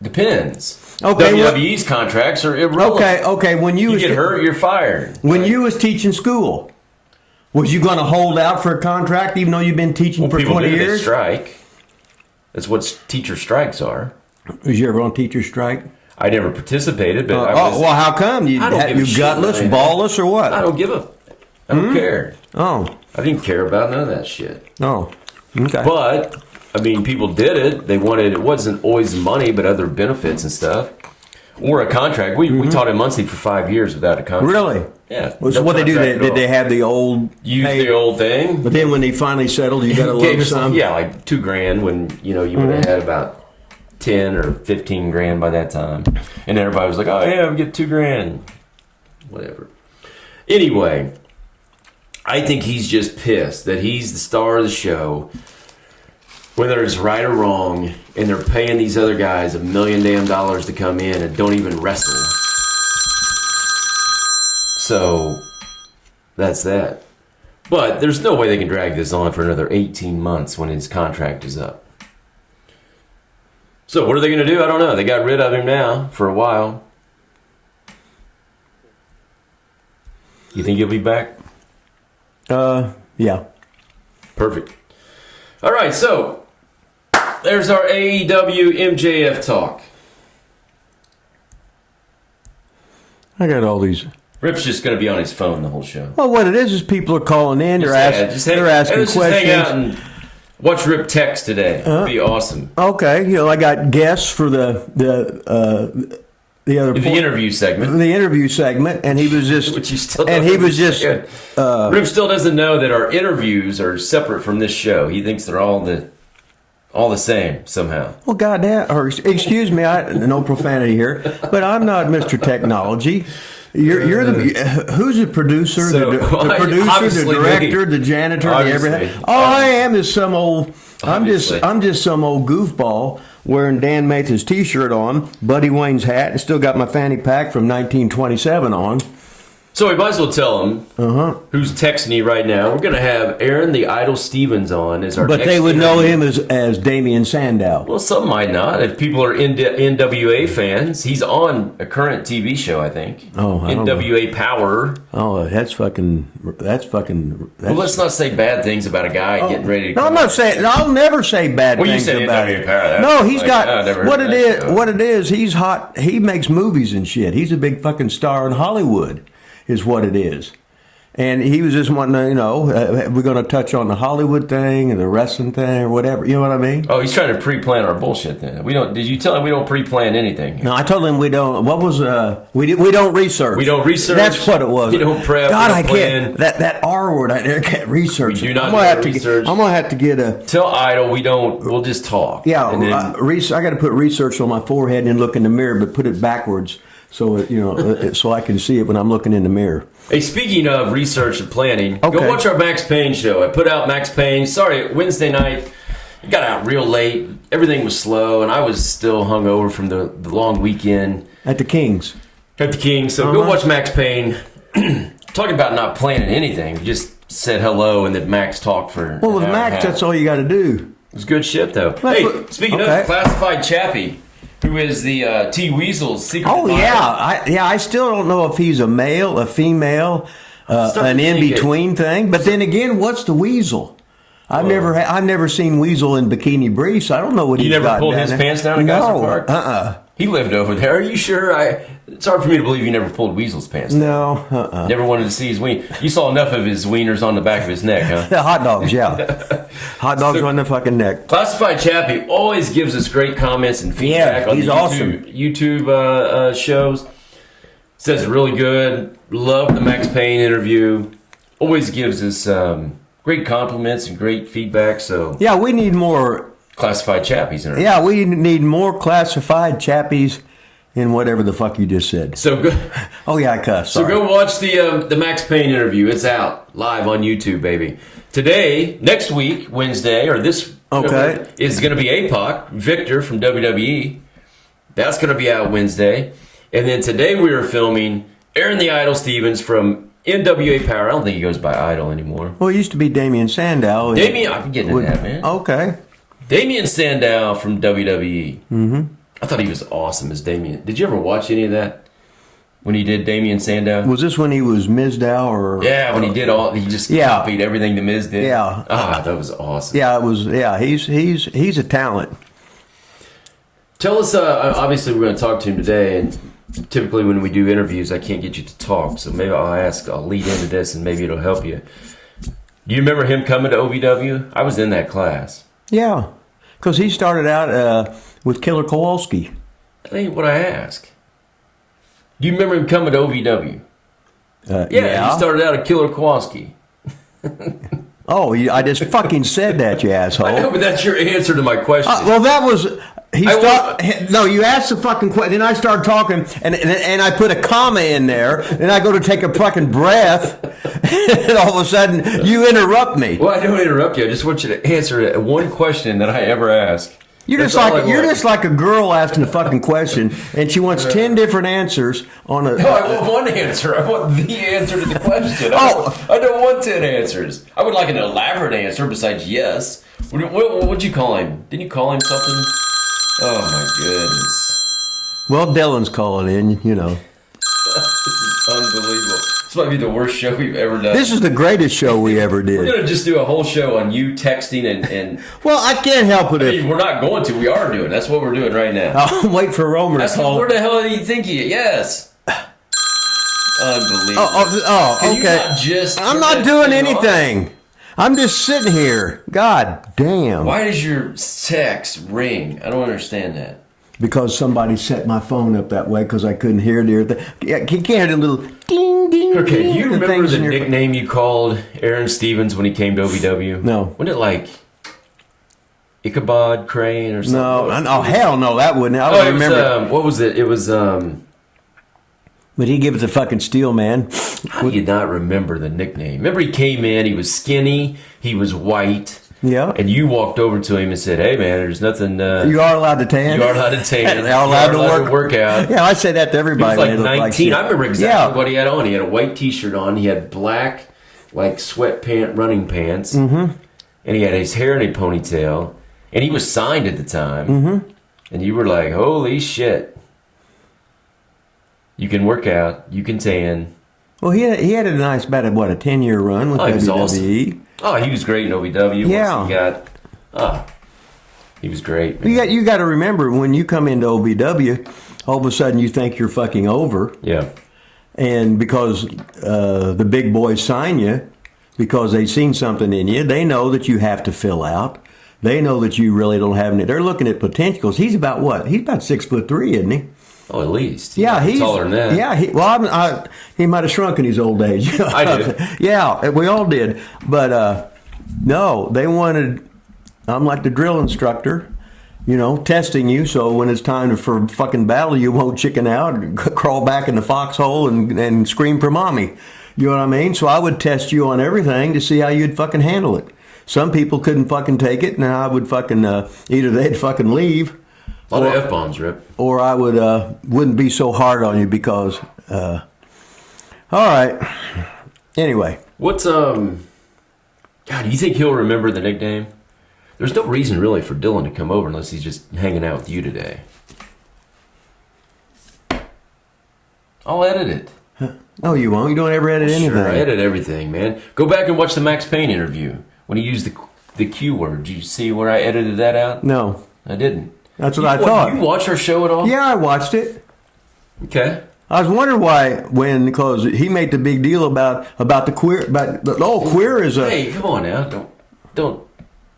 depends. Okay, WWE's contracts are irrelevant. Okay. When you get hurt, you're fired. When you was teaching school, was you going to hold out for a contract even though you've been teaching for 20 years? They strike. That's what teacher strikes are. Was you ever on teacher strike? I never participated, but well, how come? You gutless, ballless, or what? I don't care. Oh. I didn't care about none of that shit. Oh, okay. But, I mean, people did it. They wanted, it wasn't always money, but other benefits and stuff. Or a contract. We taught him monthly for 5 years without a contract. Really? Yeah. So what they do, did they have the old... Use the old thing. But then when they finally settled, you got a lump sum? Yeah, like $2,000 when, you would have had about 10 or 15 grand by that time. And everybody was like, oh yeah, we get $2,000. Whatever. Anyway, I think he's just pissed that he's the star of the show, whether it's right or wrong, and they're paying these other guys $1 million to come in and don't even wrestle. So that's that. But there's no way they can drag this on for another 18 months when his contract is up. So what are they going to do? I don't know. They got rid of him now for a while. You think he'll be back? Yeah. Perfect. All right, so there's our AEW MJF talk. I got all these. Rip's just going to be on his phone the whole show. Well, what it is people are calling in. They're asking questions. Just hang out and watch Rip text today. It'd be awesome. Okay, I got guests for the interview segment. The interview segment, and he was just, which you still and he was just. Rip still doesn't know that our interviews are separate from this show. He thinks they're all the same somehow. Well, goddamn, or excuse me, no profanity here, but I'm not Mr. Technology. You're the who's the producer? The producer, the director, the janitor, the everything. All I am is some old. I'm just some old goofball wearing Dan Mather's T-shirt on, Buddy Wayne's hat, and still got my fanny pack from 1927 on. So we might as well tell them who's texting you right now. We're going to have Aron the Idol Stevens on as our. But they would know him as Damian Sandow. Well, some might not. If people are NWA fans, he's on a current TV show, I think. Oh, NWA Power. Oh, that's fucking. Well, let's not say bad things about a guy getting ready to. No, I'm not saying. I'll never say bad things about him. No, he's got what it is. What it is. He's hot. He makes movies and shit. He's a big fucking star in Hollywood. Is what it is. And he was just wanting to, we're going to touch on the Hollywood thing and the wrestling thing or whatever. You know what I mean? Oh, he's trying to pre-plan our bullshit then. Did you tell him we don't pre-plan anything? No, I told him we don't. What was, we don't research. We don't research? That's what it was. We don't prep. God, I can't. That R word, I can't research. We do not research. I'm going to have to get a. Tell Idol we'll just talk. Yeah, I got to put research on my forehead and then look in the mirror, but put it backwards. So so I can see it when I'm looking in the mirror. Hey, speaking of research and planning, go watch our Max Payne show. I put out Max Payne. Sorry, Wednesday night. It got out real late. Everything was slow, and I was still hungover from the long weekend at the Kings. So go watch Max Payne. Talking about not planning anything. Just said hello, and then Max talked for. Well, with Max, that's all you got to do. It was good shit, though. Speaking of Classified Chappie. Who is the T-Weasel's secret admirer. I still don't know if he's a male, a female, an in-between thing. But then again, what's the Weasel? I've never seen Weasel in bikini briefs. I don't know what he's got. You never pulled his pants down at Geyser Park? He lived over there. Are you sure? It's hard for me to believe you never pulled Weasel's pants down. No. Never wanted to see his ween. You saw enough of his wieners on the back of his neck, huh? The hot dogs, yeah. Hot dogs on the fucking neck. Classified Chappie always gives us great comments and feedback on the YouTube shows. Says really good. Love the Max Payne interview. Always gives us great compliments and great feedback. So yeah, we need more Classified Chappies. Yeah, we need more Classified Chappies in whatever the fuck you just said. So go. Oh yeah, I cuss. So go watch the Max Payne interview. It's out live on YouTube, baby. Today, next week, Wednesday, or this is going to be APOC, Victor from WWE. That's going to be out Wednesday. And then today we are filming Aron the Idol Stevens from NWA Power. I don't think he goes by Idol anymore. Well, it used to be Damian Sandow. I'm getting into that, man. Okay. Damian Sandow from WWE. Mm-hmm. I thought he was awesome as Damian. Did you ever watch any of that? When he did Damian Sandow? Was this when he was Mizdow or? Yeah, when he did he just copied everything the Miz did. Yeah. Ah, that was awesome. Yeah, it was. Yeah, he's a talent. Tell us, obviously we're going to talk to him today, and typically when we do interviews, I can't get you to talk, so maybe I'll lead into this, and maybe it'll help you. Do you remember him coming to OVW? I was in that class. Yeah, because he started out with Killer Kowalski. That ain't what I asked. Do you remember him coming to OVW? Yeah, he started out at Killer Kowalski. Oh, I just fucking said that, you asshole. I know, but that's your answer to my question. Well, that was... No, you asked the fucking question, then I started talking, and I put a comma in there, and I go to take a fucking breath, and all of a sudden, you interrupt me. Well, I don't interrupt you. I just want you to answer one question that I ever ask. You're just like a girl asking a fucking question, and she wants 10 different answers on a... No, I want one answer. I want the answer to the question. I don't want 10 answers. I would like an elaborate answer besides yes. What'd you call him? Didn't you call him something? Oh, my goodness. Well, Dylan's calling in, you know. This is unbelievable. This might be the worst show we've ever done. This is the greatest show we ever did. We're going to just do a whole show on you texting and well, I can't help it. We're not going to. We are doing. That's what we're doing right now. I'll wait for Romer to call. Where the hell do you think he is? Yes. Unbelievable. Okay. I'm not doing anything. I'm just sitting here. God damn. Why does your text ring? I don't understand that. Because somebody set my phone up that way because I couldn't hear the thing. You can't hear the little ding, ding, okay, ding. Do you remember the nickname you called Aron Stevens when he came to OVW? No. Wasn't it like Ichabod Crane or something? No, hell no, that wouldn't. I don't remember. What was it? It was... But he gave us a fucking steel, man. How do you not remember the nickname? Remember he came in, he was skinny, he was white. Yeah. And you walked over to him and said, hey, man, there's nothing... you are allowed to tan. You are allowed to tan. You are allowed to work out. Yeah, I say that to everybody. He was like 19. I remember exactly what he had on. He had a white T-shirt on. He had black, like, sweatpant running pants. Mm-hmm. And he had his hair in a ponytail. And he was signed at the time. Mm-hmm. And you were like, holy shit. You can work out. You can tan. Well, he had a nice, about a 10-year run with WWE. He was awesome. Oh, he was great in OVW. Yeah. He was great. Man. You got to remember, when you come into OVW, all of a sudden you think you're fucking over. Yeah. And because the big boys sign you, because they've seen something in you, they know that you have to fill out. They know that you really don't have any. They're looking at potential. Because he's about what? He's about 6'3", isn't he? Oh, at least. Yeah, he's taller than that. Yeah, he might have shrunk in his old age. I did. Yeah, we all did. But no, they wanted. I'm like the drill instructor, testing you. So when it's time for fucking battle, you won't chicken out, and crawl back in the foxhole, and scream for mommy. You know what I mean? So I would test you on everything to see how you'd fucking handle it. Some people couldn't fucking take it, and I would fucking either they'd fucking leave. A lot of F-bombs, Rip. Or I wouldn't be so hard on you because, all right. Anyway. What's, God, do you think he'll remember the nickname? There's no reason really for Dylan to come over unless he's just hanging out with you today. I'll edit it. Huh? No, you won't. You don't ever edit anything. Sure, I edit everything, man. Go back and watch the Max Payne interview when he used the Q word. Did you see where I edited that out? No. I didn't. That's what I thought. You watch our show at all? Yeah, I watched it. Okay. I was wondering why, because he made the big deal about the queer, queer is a. Hey, come on now, don't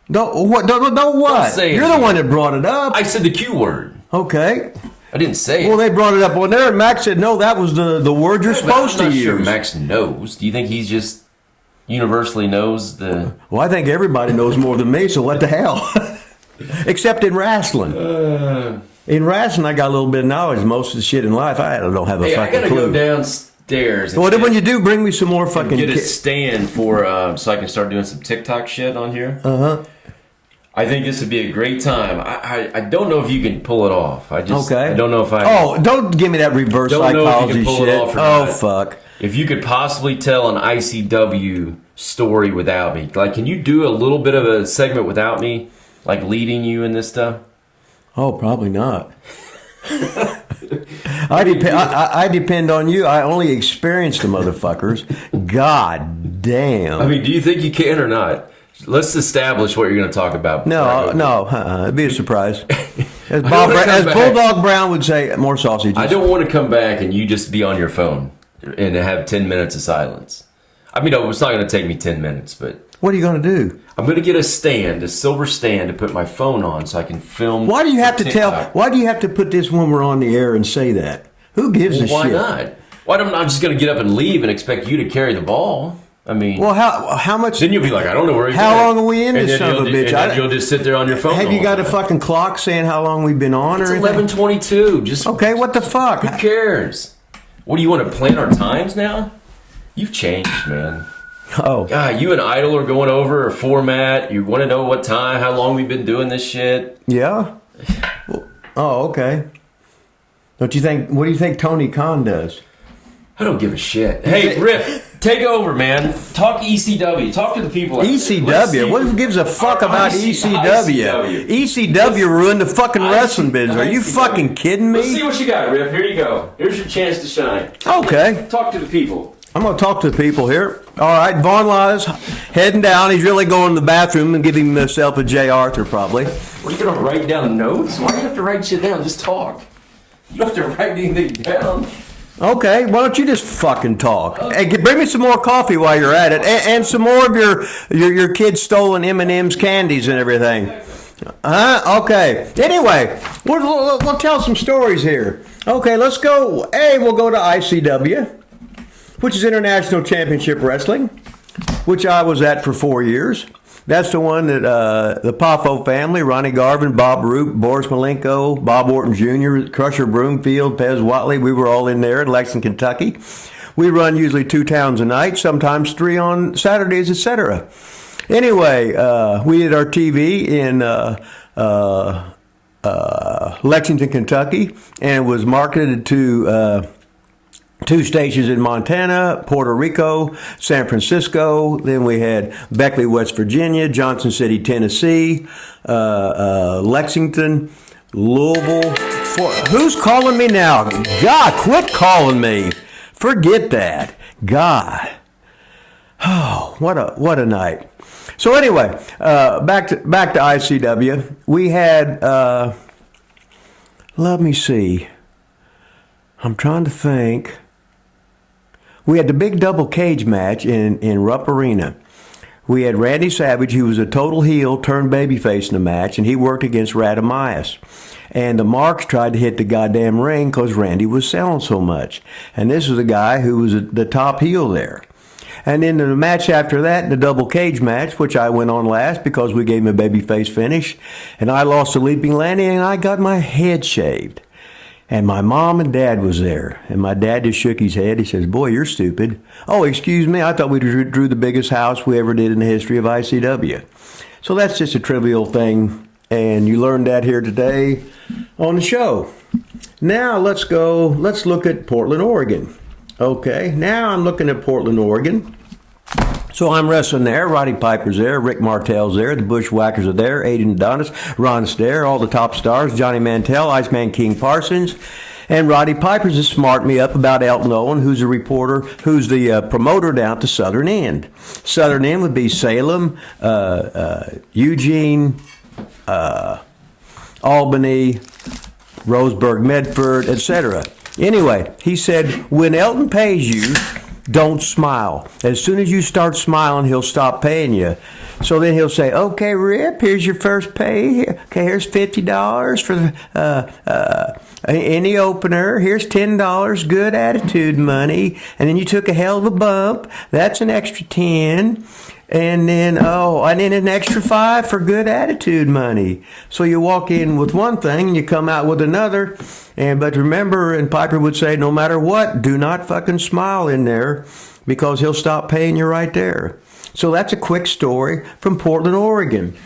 what? Don't say You're the one that brought it up. I said the Q word. Okay. I didn't say it. Well, they brought it up on there, and Max said, no, that was the word you're supposed to use. I'm not sure Max knows. Do you think he's just universally knows the... Well, I think everybody knows more than me, so what the hell? Except in wrestling. In wrestling, I got a little bit of knowledge. Most of the shit in life, I don't have a fucking clue. I gotta go downstairs. Well, then when you do, bring me some more fucking... Get a stand for, so I can start doing some TikTok shit on here. Uh-huh. I think this would be a great time. I don't know if you can pull it off. I don't know if I... Oh, don't give me that reverse psychology shit. Oh, fuck. If you could possibly tell an ICW story without me. Like, can you do a little bit of a segment without me? Like, leading you in this stuff? Oh, probably not. I depend on you. I only experience the motherfuckers. God damn. I mean, do you think you can or not? Let's establish what you're going to talk about. No, it'd be a surprise. As Bulldog Brown would say, more sausages. I don't want to come back and you just be on your phone and have 10 minutes of silence. I mean, it's not going to take me 10 minutes, but... What are you going to do? I'm going to get a silver stand to put my phone on so I can film. Why do you have to put this when we're on the air and say that? Who gives a shit? Why not? Why am I just going to get up and leave and expect you to carry the ball? I mean, well, how much? Then you'll be like, I don't know where. How long are we in this son of a bitch? And you'll just sit there on your phone. Have you got a fucking clock saying how long we've been on? It's 11:22. Just okay. What the fuck? Who cares? What do you want to plan our times now? You've changed, man. Oh, God, you and Idol are going over a format. You want to know what time, how long we've been doing this shit? Yeah. Oh, okay. Don't you think? What do you think Tony Kahn does? I don't give a shit. Hey, Rip, take over, man. Talk ECW. Talk to the people. ECW? What gives a fuck about ECW? ECW ruined the fucking wrestling business. Are you fucking kidding me? Let's see what you got, Rip. Here you go. Here's your chance to shine. Okay. Talk to the people. I'm going to talk to the people here. All right, Von Lilas heading down. He's really going to the bathroom and giving himself a J. Arthur, probably. What, are you going to write down notes? Why do you have to write shit down? Just talk. You don't have to write anything down. Okay, why don't you just fucking talk? Hey, bring me some more coffee while you're at it, and some more of your kids' stolen M&M's candies and everything. Okay. Anyway, we'll tell some stories here. Okay, let's go. We'll go to ICW, which is International Championship Wrestling, which I was at for 4 years. That's the one that the Poffo family, Ronnie Garvin, Bob Roop, Boris Malenko, Bob Orton Jr., Crusher Broomfield, Pez Watley, we were all in there in Lexington, Kentucky. We run usually 2 towns a night, sometimes 3 on Saturdays, etc. Anyway, we did our TV in Lexington, Kentucky, and it was marketed to 2 stations in Montana, Puerto Rico, San Francisco. Then we had Beckley, West Virginia, Johnson City, Tennessee, Lexington, Louisville. Who's calling me now? God, quit calling me. Forget that. God. Oh, what a night. So anyway, back to ICW. We had, let me see. I'm trying to think. We had the big double cage match in Rupp Arena. We had Randy Savage, who was a total heel, turned babyface in the match, and he worked against Radamias. And the Marks tried to hit the goddamn ring because Randy was selling so much. And this was a guy who was the top heel there. And then the match after that, the double cage match, which I went on last because we gave him a babyface finish, and I lost a leaping landing, and I got my head shaved. And my mom and dad was there. And my dad just shook his head. He says, boy, you're stupid. Oh, excuse me. I thought we drew the biggest house we ever did in the history of ICW. So that's just a trivial thing. And you learned that here today on the show. Now let's look at Portland, Oregon. Okay, now I'm looking at Portland, Oregon. So I'm wrestling there. Roddy Piper's there. Rick Martel's there. The Bushwhackers are there. Aiden Adonis. Ron's there. All the top stars. Johnny Mantell, Iceman King Parsons. And Roddy Piper's has smarted me up about Elton Owen, who's a reporter, who's the promoter down at the Southern End. Southern End would be Salem, Eugene, Albany, Roseburg, Medford, etc. Anyway, he said, when Elton pays you, don't smile. As soon as you start smiling, he'll stop paying you. So then he'll say, okay, Rip, here's your first pay. Okay, here's $50 for any opener. Here's $10, good attitude money. And then you took a hell of a bump. That's an extra 10. And then an extra 5 for good attitude money. So you walk in with one thing and you come out with another. But remember, and Piper would say, no matter what, do not fucking smile in there because he'll stop paying you right there. So that's a quick story from Portland, Oregon.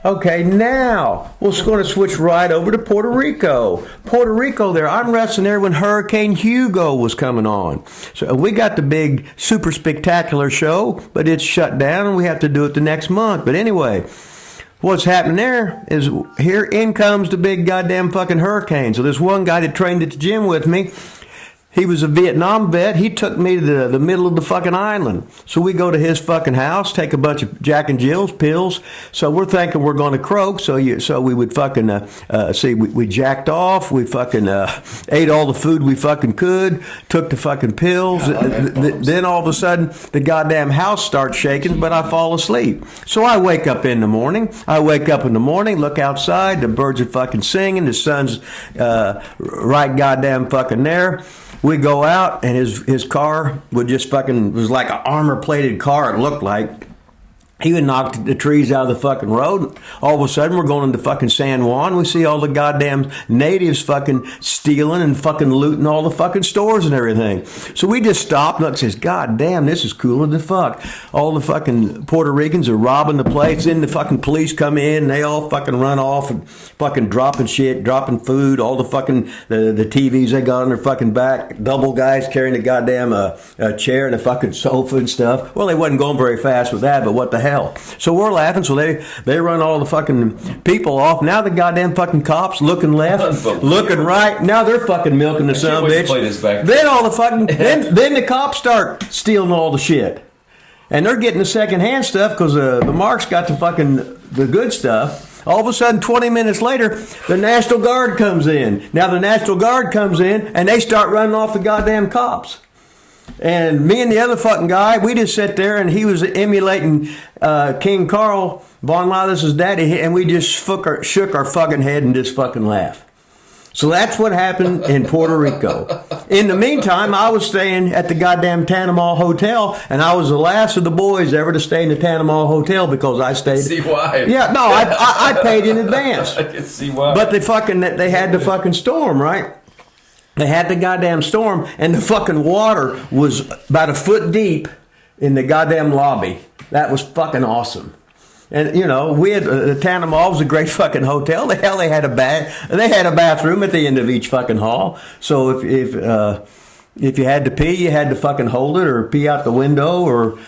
Okay, now we're going to switch right over to Puerto Rico. Puerto Rico there, I'm wrestling there when Hurricane Hugo was coming on. So we got the big super spectacular show, but it's shut down and we have to do it the next month. But anyway, what's happening there is here in comes the big goddamn fucking hurricane. So this one guy that trained at the gym with me, He was a Vietnam vet. He took me to the middle of the fucking island. So we go to his fucking house, take a bunch of Jack and Jill's pills. So we're thinking we're going to croak. So we would fucking we jacked off. We fucking ate all the food we fucking could. Took the fucking pills. Then all of a sudden the goddamn house starts shaking, but I fall asleep. So I wake up in the morning. Look outside. The birds are fucking singing. The sun's right goddamn fucking there. We go out, and his car would just fucking, was like an armor-plated car, it looked like. He would knock the trees out of the fucking road. All of a sudden, we're going into fucking San Juan. We see all the goddamn natives fucking stealing and fucking looting all the fucking stores and everything. So we just stopped and says, God damn, this is cool as the fuck. All the fucking Puerto Ricans are robbing the place. Then the fucking police come in, and they all fucking run off and fucking dropping shit, dropping food. All the fucking, the TVs they got on their fucking back. Double guys carrying the goddamn chair and a fucking sofa and stuff. Well, they wasn't going very fast with that, but what the hell. So we're laughing. So they run all the fucking people off. Now the goddamn fucking cops looking left, looking right. Now they're fucking milking the son of a bitch. Then all the fucking then the cops start stealing all the shit, and they're getting the secondhand stuff because the Marks got the good stuff. All of a sudden, 20 minutes later, the National Guard comes in. Now the National Guard comes in, and they start running off the goddamn cops. And me and the other fucking guy, we just sat there, and he was emulating King Carl, Von Lilas' daddy, and we just shook our fucking head and just fucking laughed. So that's what happened in Puerto Rico. In the meantime, I was staying at the goddamn Tanamall Hotel, and I was the last of the boys ever to stay in the Tanamall Hotel because I stayed. I can see why. Yeah, no, I paid in advance. I can see why. But they had the fucking storm, right? They had the goddamn storm, and the fucking water was about a foot deep in the goddamn lobby. That was fucking awesome. And we had the Tanamall was a great fucking hotel. They had a bathroom at the end of each fucking hall. So if you had to pee, you had to fucking hold it or pee out the window or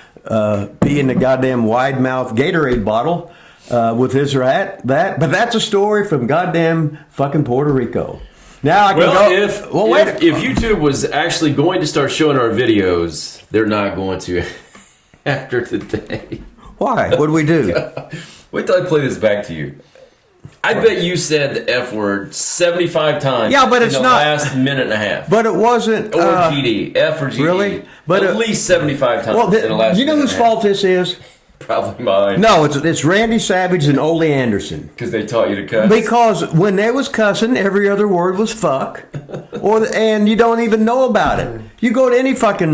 pee in the goddamn wide mouth Gatorade bottle with his or that. But that's a story from goddamn fucking Puerto Rico. Now I can go. If YouTube was actually going to start showing our videos, they're not going to after today. Why? What do we do? Wait till I play this back to you. I bet you said the F word 75 times. Yeah, but it's in the not last minute and a half. But it wasn't. Or GD, F or GD. Really? But at least 75 times. Well, in the last you know whose fault this is? Probably mine. No, it's Randy Savage and Ole Anderson. Because they taught you to cuss? Because when they was cussing, every other word was fuck. And you don't even know about it. You go to any fucking,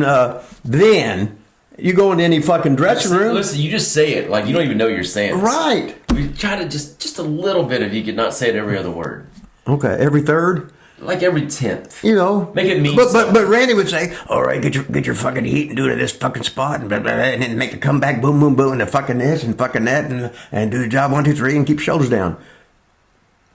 you go into any fucking dressing room. Listen, you just say it like you don't even know you're saying it. Right. We try to just a little bit if you could not say it every other word. Okay, every third? Like every 10th. Make it mean but Randy would say, all right, get your fucking heat and do it at this fucking spot and blah, blah, blah, and then make the comeback, boom, boom, boom, and the fucking this and fucking that and do the job 1, 2, 3 and keep your shoulders down.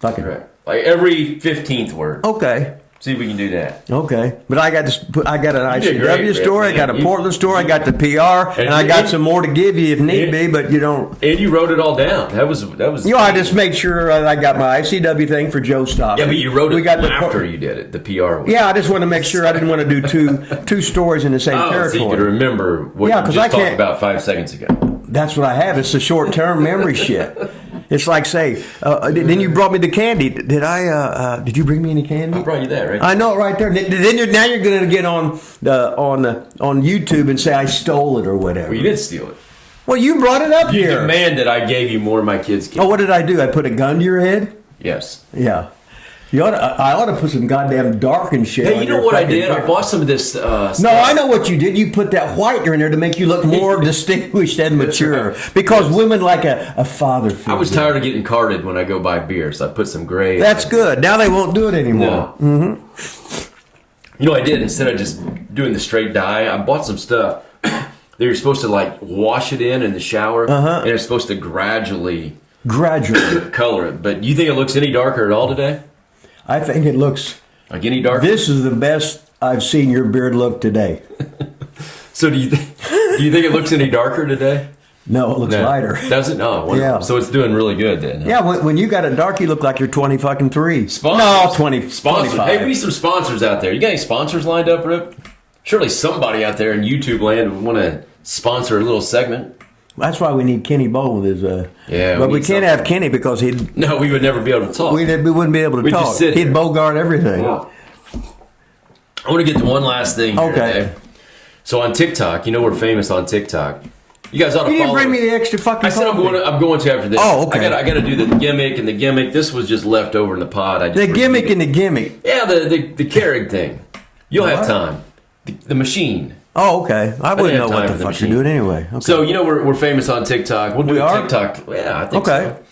Fucking right. Like every 15th word. Okay. See if we can do that. Okay, but I got an ICW story, I got a Portland story, I got the PR, and I got some more to give you if need be. But you don't. And you wrote it all down. That was. I just made sure I got my ICW thing for Joe Stop. Yeah, but you wrote it after you did it. The PR one. Yeah, I just want to make sure I didn't want to do two stories in the same territory. So you could remember what you just talked about 5 seconds ago. That's what I have. It's the short-term memory shit. It's like, say, then you brought me the candy. Did you bring me any candy? I brought you that, right? I know it right there. Now you're going to get on YouTube and say I stole it or whatever. Well, you did steal it. Well, you brought it up here. You demanded I gave you more of my kids' candy. Oh, what did I do? I put a gun to your head? Yes. Yeah. I ought to put some goddamn dark and shit. Hey, you know what I did? I bought some of this stuff. No, I know what you did. You put that whitener in there to make you look more distinguished and mature. Right. Because women like a father figure. I was tired of getting carded when I go buy beer, so I put some gray. That's good. Now they won't do it anymore. No. Mm-hmm. You know what I did? Instead of just doing the straight dye, I bought some stuff that you're supposed to like wash it in the shower, and it's supposed to gradually color it. But do you think it looks any darker at all today? I think it looks like any darker. This is the best I've seen your beard look today. So do you think it looks any darker today? No, it looks lighter. Does it? No. Wonderful. Yeah. So it's doing really good then. Huh? Yeah, when you got it dark, you look like you're 20 fucking 3. Sponsors? No, 20. Sponsors. 25. Hey, we need some sponsors out there. You got any sponsors lined up, Rip? Surely somebody out there in YouTube land would want to sponsor a little segment. That's why we need Kenny Bowl with his. Yeah, but we can't have Kenny because he'd. No, we would never be able to talk. We wouldn't be able to talk. Just sit he'd here. bogart everything. Yeah. I want to get to one last thing here today. So on TikTok, you know we're famous on TikTok. You guys ought to follow. You didn't bring me the extra fucking. I said I'm going to after this. Oh, okay. I got to do the gimmick and the gimmick. This was just left over in the pod. The gimmick and the gimmick. Yeah, the Keurig thing. You'll have time. The machine. Oh, okay. I wouldn't know what the fuck you're doing anyway. Okay. So you know we're famous on TikTok. We'll do a TikTok. Yeah, I think so.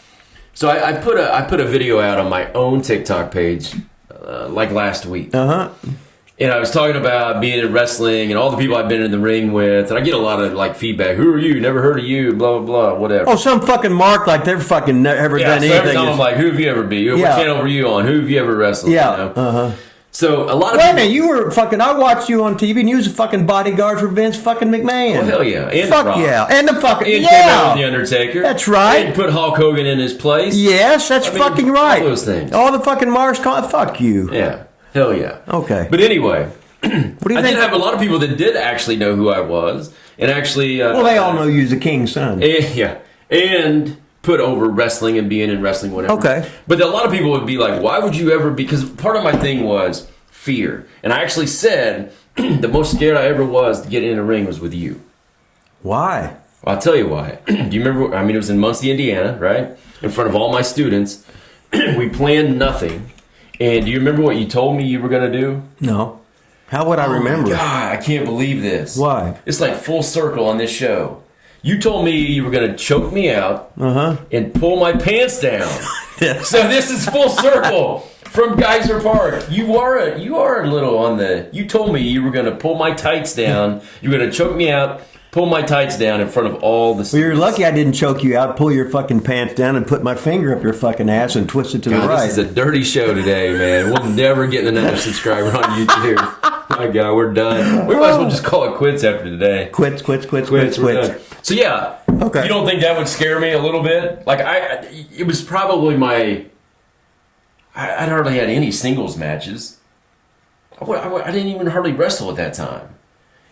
So I put a video out on my own TikTok page like last week. And I was talking about being in wrestling and all the people I've been in the ring with, and I get a lot of like feedback. Who are you? Never heard of you? Blah blah blah. Whatever. Oh, some fucking mark like they've fucking never done anything. Every time I'm like, who have you ever been? What channel were you on? Who have you ever wrestled? Yeah. You know? So a lot of Wait a minute, you were fucking. I watched you on TV, and you was a fucking bodyguard for Vince fucking McMahon. Oh hell yeah! And fuck yeah! And the fucking came out with the Undertaker. That's right. And put Hulk Hogan in his place. Yes, that's fucking right. All those things. All the fucking Mars. Fuck you. Yeah. Hell yeah. Okay. But anyway. What do you think? I did have a lot of people that did actually know who I was, and actually. Well, they all know you as the king's son. And put over wrestling and being in wrestling, whatever. Okay. But a lot of people would be like, "Why would you ever?" Because part of my thing was fear, and I actually said the most scared I ever was to get in a ring was with you. Why? Well, I'll tell you why. Do you remember? I mean, it was in Muncie, Indiana, right? In front of all my students. We planned nothing. And do you remember what you told me you were going to do? No. How would I remember? God, I can't believe this. Why? It's like full circle on this show. You told me you were going to choke me out and pull my pants down. So this is full circle from Geyser Park. You are a little on the... You told me you were going to pull my tights down. You were going to choke me out, pull my tights down in front of all the students. Well, you're lucky I didn't choke you out, pull your fucking pants down, and put my finger up your fucking ass and twist it to the right. This is a dirty show today, man. We'll never get another subscriber on YouTube. My God, we're done. We might as well just call it quits after today. Quits. So yeah, okay. You don't think that would scare me a little bit? Like it was probably I hardly had any singles matches. I didn't even hardly wrestle at that time.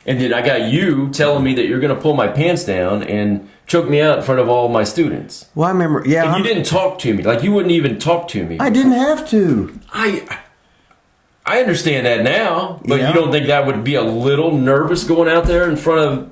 And then I got you telling me that you're going to pull my pants down and choke me out in front of all my students. Well, I remember, yeah. And you didn't talk to me. Like, you wouldn't even talk to me. I didn't have to. I understand that now, but you don't think that would be a little nervous going out there in front of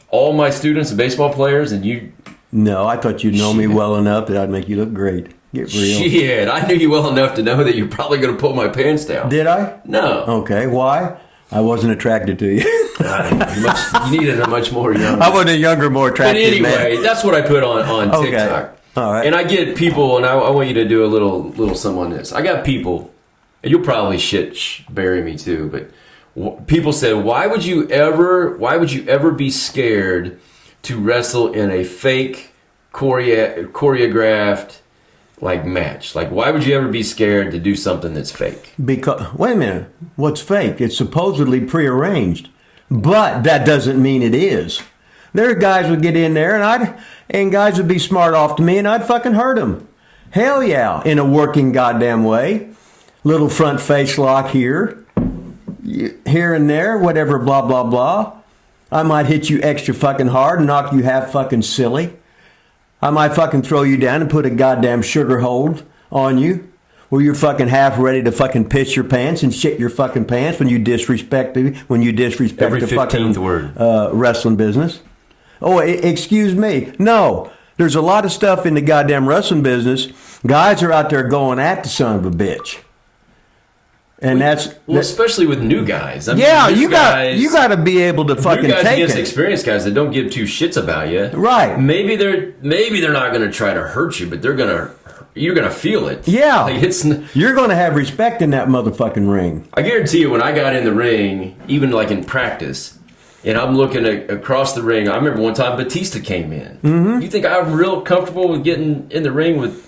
all my students and baseball players and you... No, I thought you'd know me well enough that I'd make you look great. Get real. Shit, I knew you well enough to know that you're probably going to pull my pants down. Did I? No. Okay, why? I wasn't attracted to you. You needed a much more younger. I wasn't a younger, more attractive man. But anyway, that's what I put on TikTok. Okay. All right. And I get people, and I want you to do a little some on this. I got people, and you'll probably bury me too, but people said, why would you ever be scared to wrestle in a fake choreographed like match? Like, why would you ever be scared to do something that's fake? Because wait a minute, what's fake? It's supposedly prearranged, but that doesn't mean it is. There are guys would get in there, and guys would be smart off to me, and I'd fucking hurt them. Hell yeah, in a working goddamn way. Little front face lock here and there, whatever, blah blah blah. I might hit you extra fucking hard and knock you half fucking silly. I might fucking throw you down and put a goddamn sugar hold on you where you're fucking half ready to fucking piss your pants and shit your fucking pants when you disrespect me, Every the 15th fucking word. Wrestling business. Oh, excuse me. No, there's a lot of stuff in the goddamn wrestling business. Guys are out there going at the son of a bitch. And especially with new guys. I mean, you got to be able to fucking new guys take against it. Experienced guys that don't give two shits about you. Right. Maybe they're not going to try to hurt you, but you're gonna feel it. Yeah. Like you're going to have respect in that motherfucking ring. I guarantee you, when I got in the ring, even like in practice, and I'm looking across the ring, I remember one time Batista came in. Mm-hmm. You think I'm real comfortable with getting in the ring with?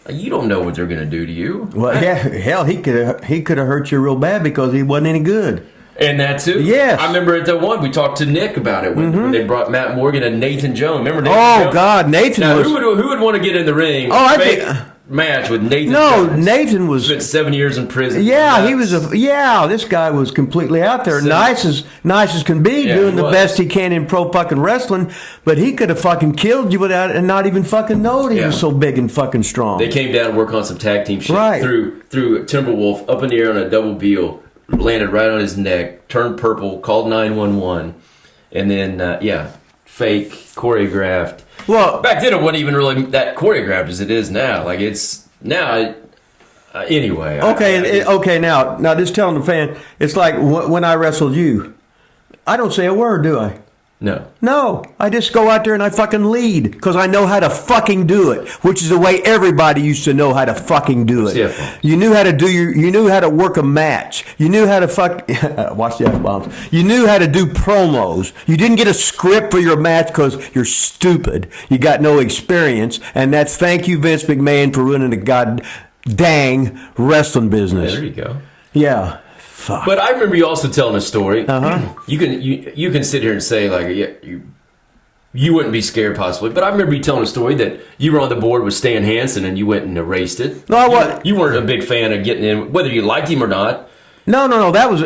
You don't know what they're going to do to you. Well, hell, he could have hurt you real bad because he wasn't any good. And that too. Yes. I remember at the one we talked to Nick about it when they brought Matt Morgan and Nathan Jones. Remember Nathan Jones? Oh God, Nathan now, was. Who would want to get in the ring? Oh, I think. Match with Nathan. No, Jones. Nathan was spent 7 years in prison. Yeah, he was this guy was completely out there, nice as can be, doing the best he can in pro fucking wrestling. But he could have fucking killed you without and not even fucking know he was so big and fucking strong. They came down to work on some tag team shit. Right. Threw Timberwolf up in the air on a double heel, landed right on his neck, turned purple, called 911, and then fake choreographed. Well, back then it wasn't even really that choreographed as it is now. Like it's now. Anyway. Okay. Now just telling the fan, it's like when I wrestled you, I don't say a word, do I? No, I just go out there and I fucking lead because I know how to fucking do it, which is the way everybody used to know how to fucking do it. Yeah. You knew how to you knew how to work a match. You knew how to watch the F-bombs. You knew how to do promos. You didn't get a script for your match because you're stupid. You got no experience, and that's thank you, Vince McMahon, for ruining the god dang wrestling business. Yeah, there you go. Yeah. Fuck. But I remember you also telling a story. Uh-huh. You can sit here and say like you wouldn't be scared possibly, but I remember you telling a story that you were on the board with Stan Hansen and you went and erased it. No, I wasn't. You weren't a big fan of getting in, whether you liked him or not. No. That was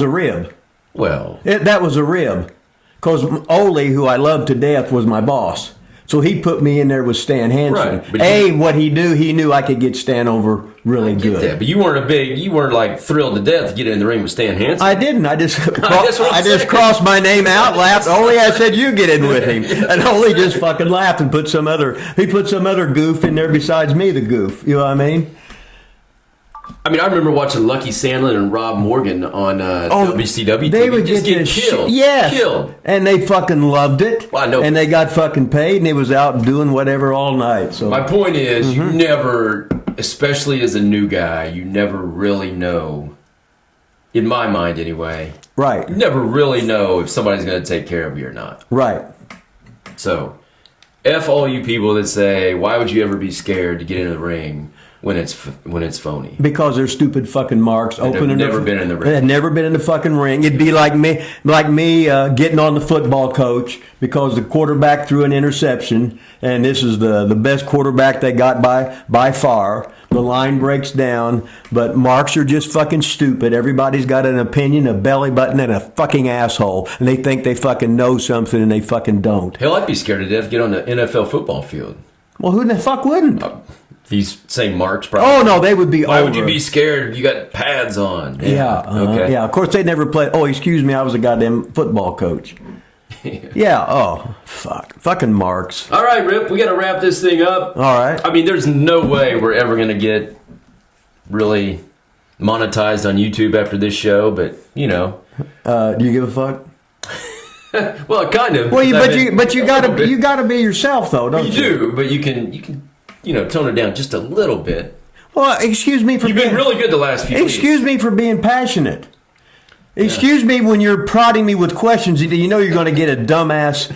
a rib. Well, that was a rib, because Ole, who I love to death, was my boss. So he put me in there with Stan Hansen. Right, what he knew I could get Stan over really good. That, but you weren't like thrilled to death to get in the ring with Stan Hansen. I didn't. I just crossed my name out, laughed. Ole, I said you get in with him, and Ole just fucking laughed and put some other goof in there besides me, the goof. You know what I mean? I remember watching Lucky Sandlin and Rob Morgan on WCW. They would just get killed. Killed. And they fucking loved it. Well, I know. And they got fucking paid, and they was out doing whatever all night. So my point is, you never, especially as a new guy, you never really know. In my mind, anyway. Right. You never really know if somebody's going to take care of you or not. Right. So, F all you people that say, why would you ever be scared to get into the ring when it's phony? Because they're stupid fucking marks. They've never been in the ring. They had never been in the fucking ring. It'd be like me getting on the football coach because the quarterback threw an interception, and this is the best quarterback they got by far. The line breaks down, but marks are just fucking stupid. Everybody's got an opinion, a belly button, and a fucking asshole, and they think they fucking know something, and they fucking don't. Hell, I'd be scared to death to get on the NFL football field. Well, who the fuck wouldn't? These same marks, probably. Oh no, they would be. Why would you be scared? You got pads on. Yeah. Okay. Yeah. Of course, they never played. Oh, excuse me, I was a goddamn football coach. Yeah. Oh, fuck. Fucking marks. All right, Rip. We got to wrap this thing up. All right. There's no way we're ever going to get really monetized on YouTube after this show, but do you give a fuck? Well, kind of. Well, you gotta be yourself though, don't you? You do, but you can tone it down just a little bit. Well, excuse me for You've been really good the last few weeks. Excuse me for being passionate. Excuse me when you're prodding me with questions. You know you're going to get a dumbass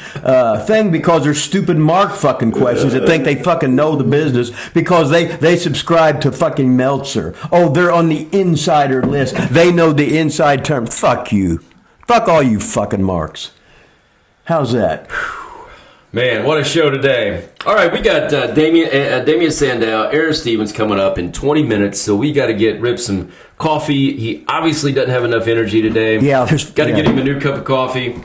thing because they're stupid mark fucking questions that think they fucking know the business because they subscribe to fucking Meltzer. Oh, they're on the insider list. They know the inside term. Fuck you. Fuck all you fucking marks. How's that? Man, what a show today. All right, we got Damian Sandow, Aron Stevens coming up in 20 minutes, so we got to get Rip some coffee. He obviously doesn't have enough energy today. Yeah. Got to get him a new cup of coffee.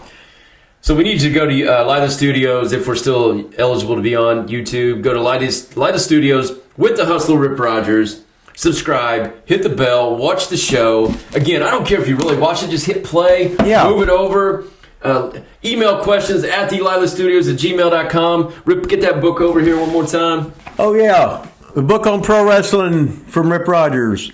So we need you to go to Lilas Studios if we're still eligible to be on YouTube. Go to Lilas Studios with the Hustler Rip Rogers. Subscribe, hit the bell, watch the show. Again, I don't care if you really watch it, just hit play, move it over. Email questions at thelilastudios@gmail.com. Rip, get that book over here one more time. Oh, yeah. The book on pro wrestling from Rip Rogers.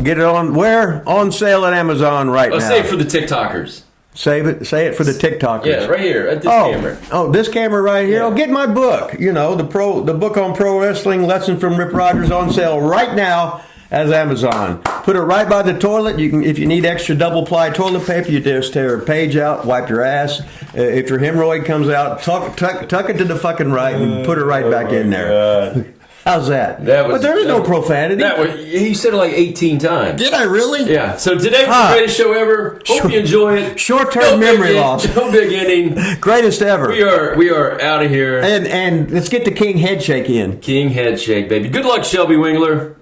Get it on where? On sale at Amazon right now. Say it for the TikTokers. Say it for the TikTokers. Yeah, right here at this camera. Oh, this camera right here. Yeah. Oh, get my book. The book on pro wrestling, lesson from Rip Rogers, on sale right now as Amazon. Put it right by the toilet. You can, if you need extra double ply toilet paper, you just tear a page out, wipe your ass. If your hemorrhoid comes out, tuck it to the fucking right and put it right back in there. How's that? But there is no profanity. He said it like 18 times. Did I really? Yeah. So today was the greatest show ever. Hope you enjoy it. Short-term memory loss. No big inning. Greatest ever. We are out of here. And let's get the King Headshake in. King Headshake, baby. Good luck, Shelby Wingler.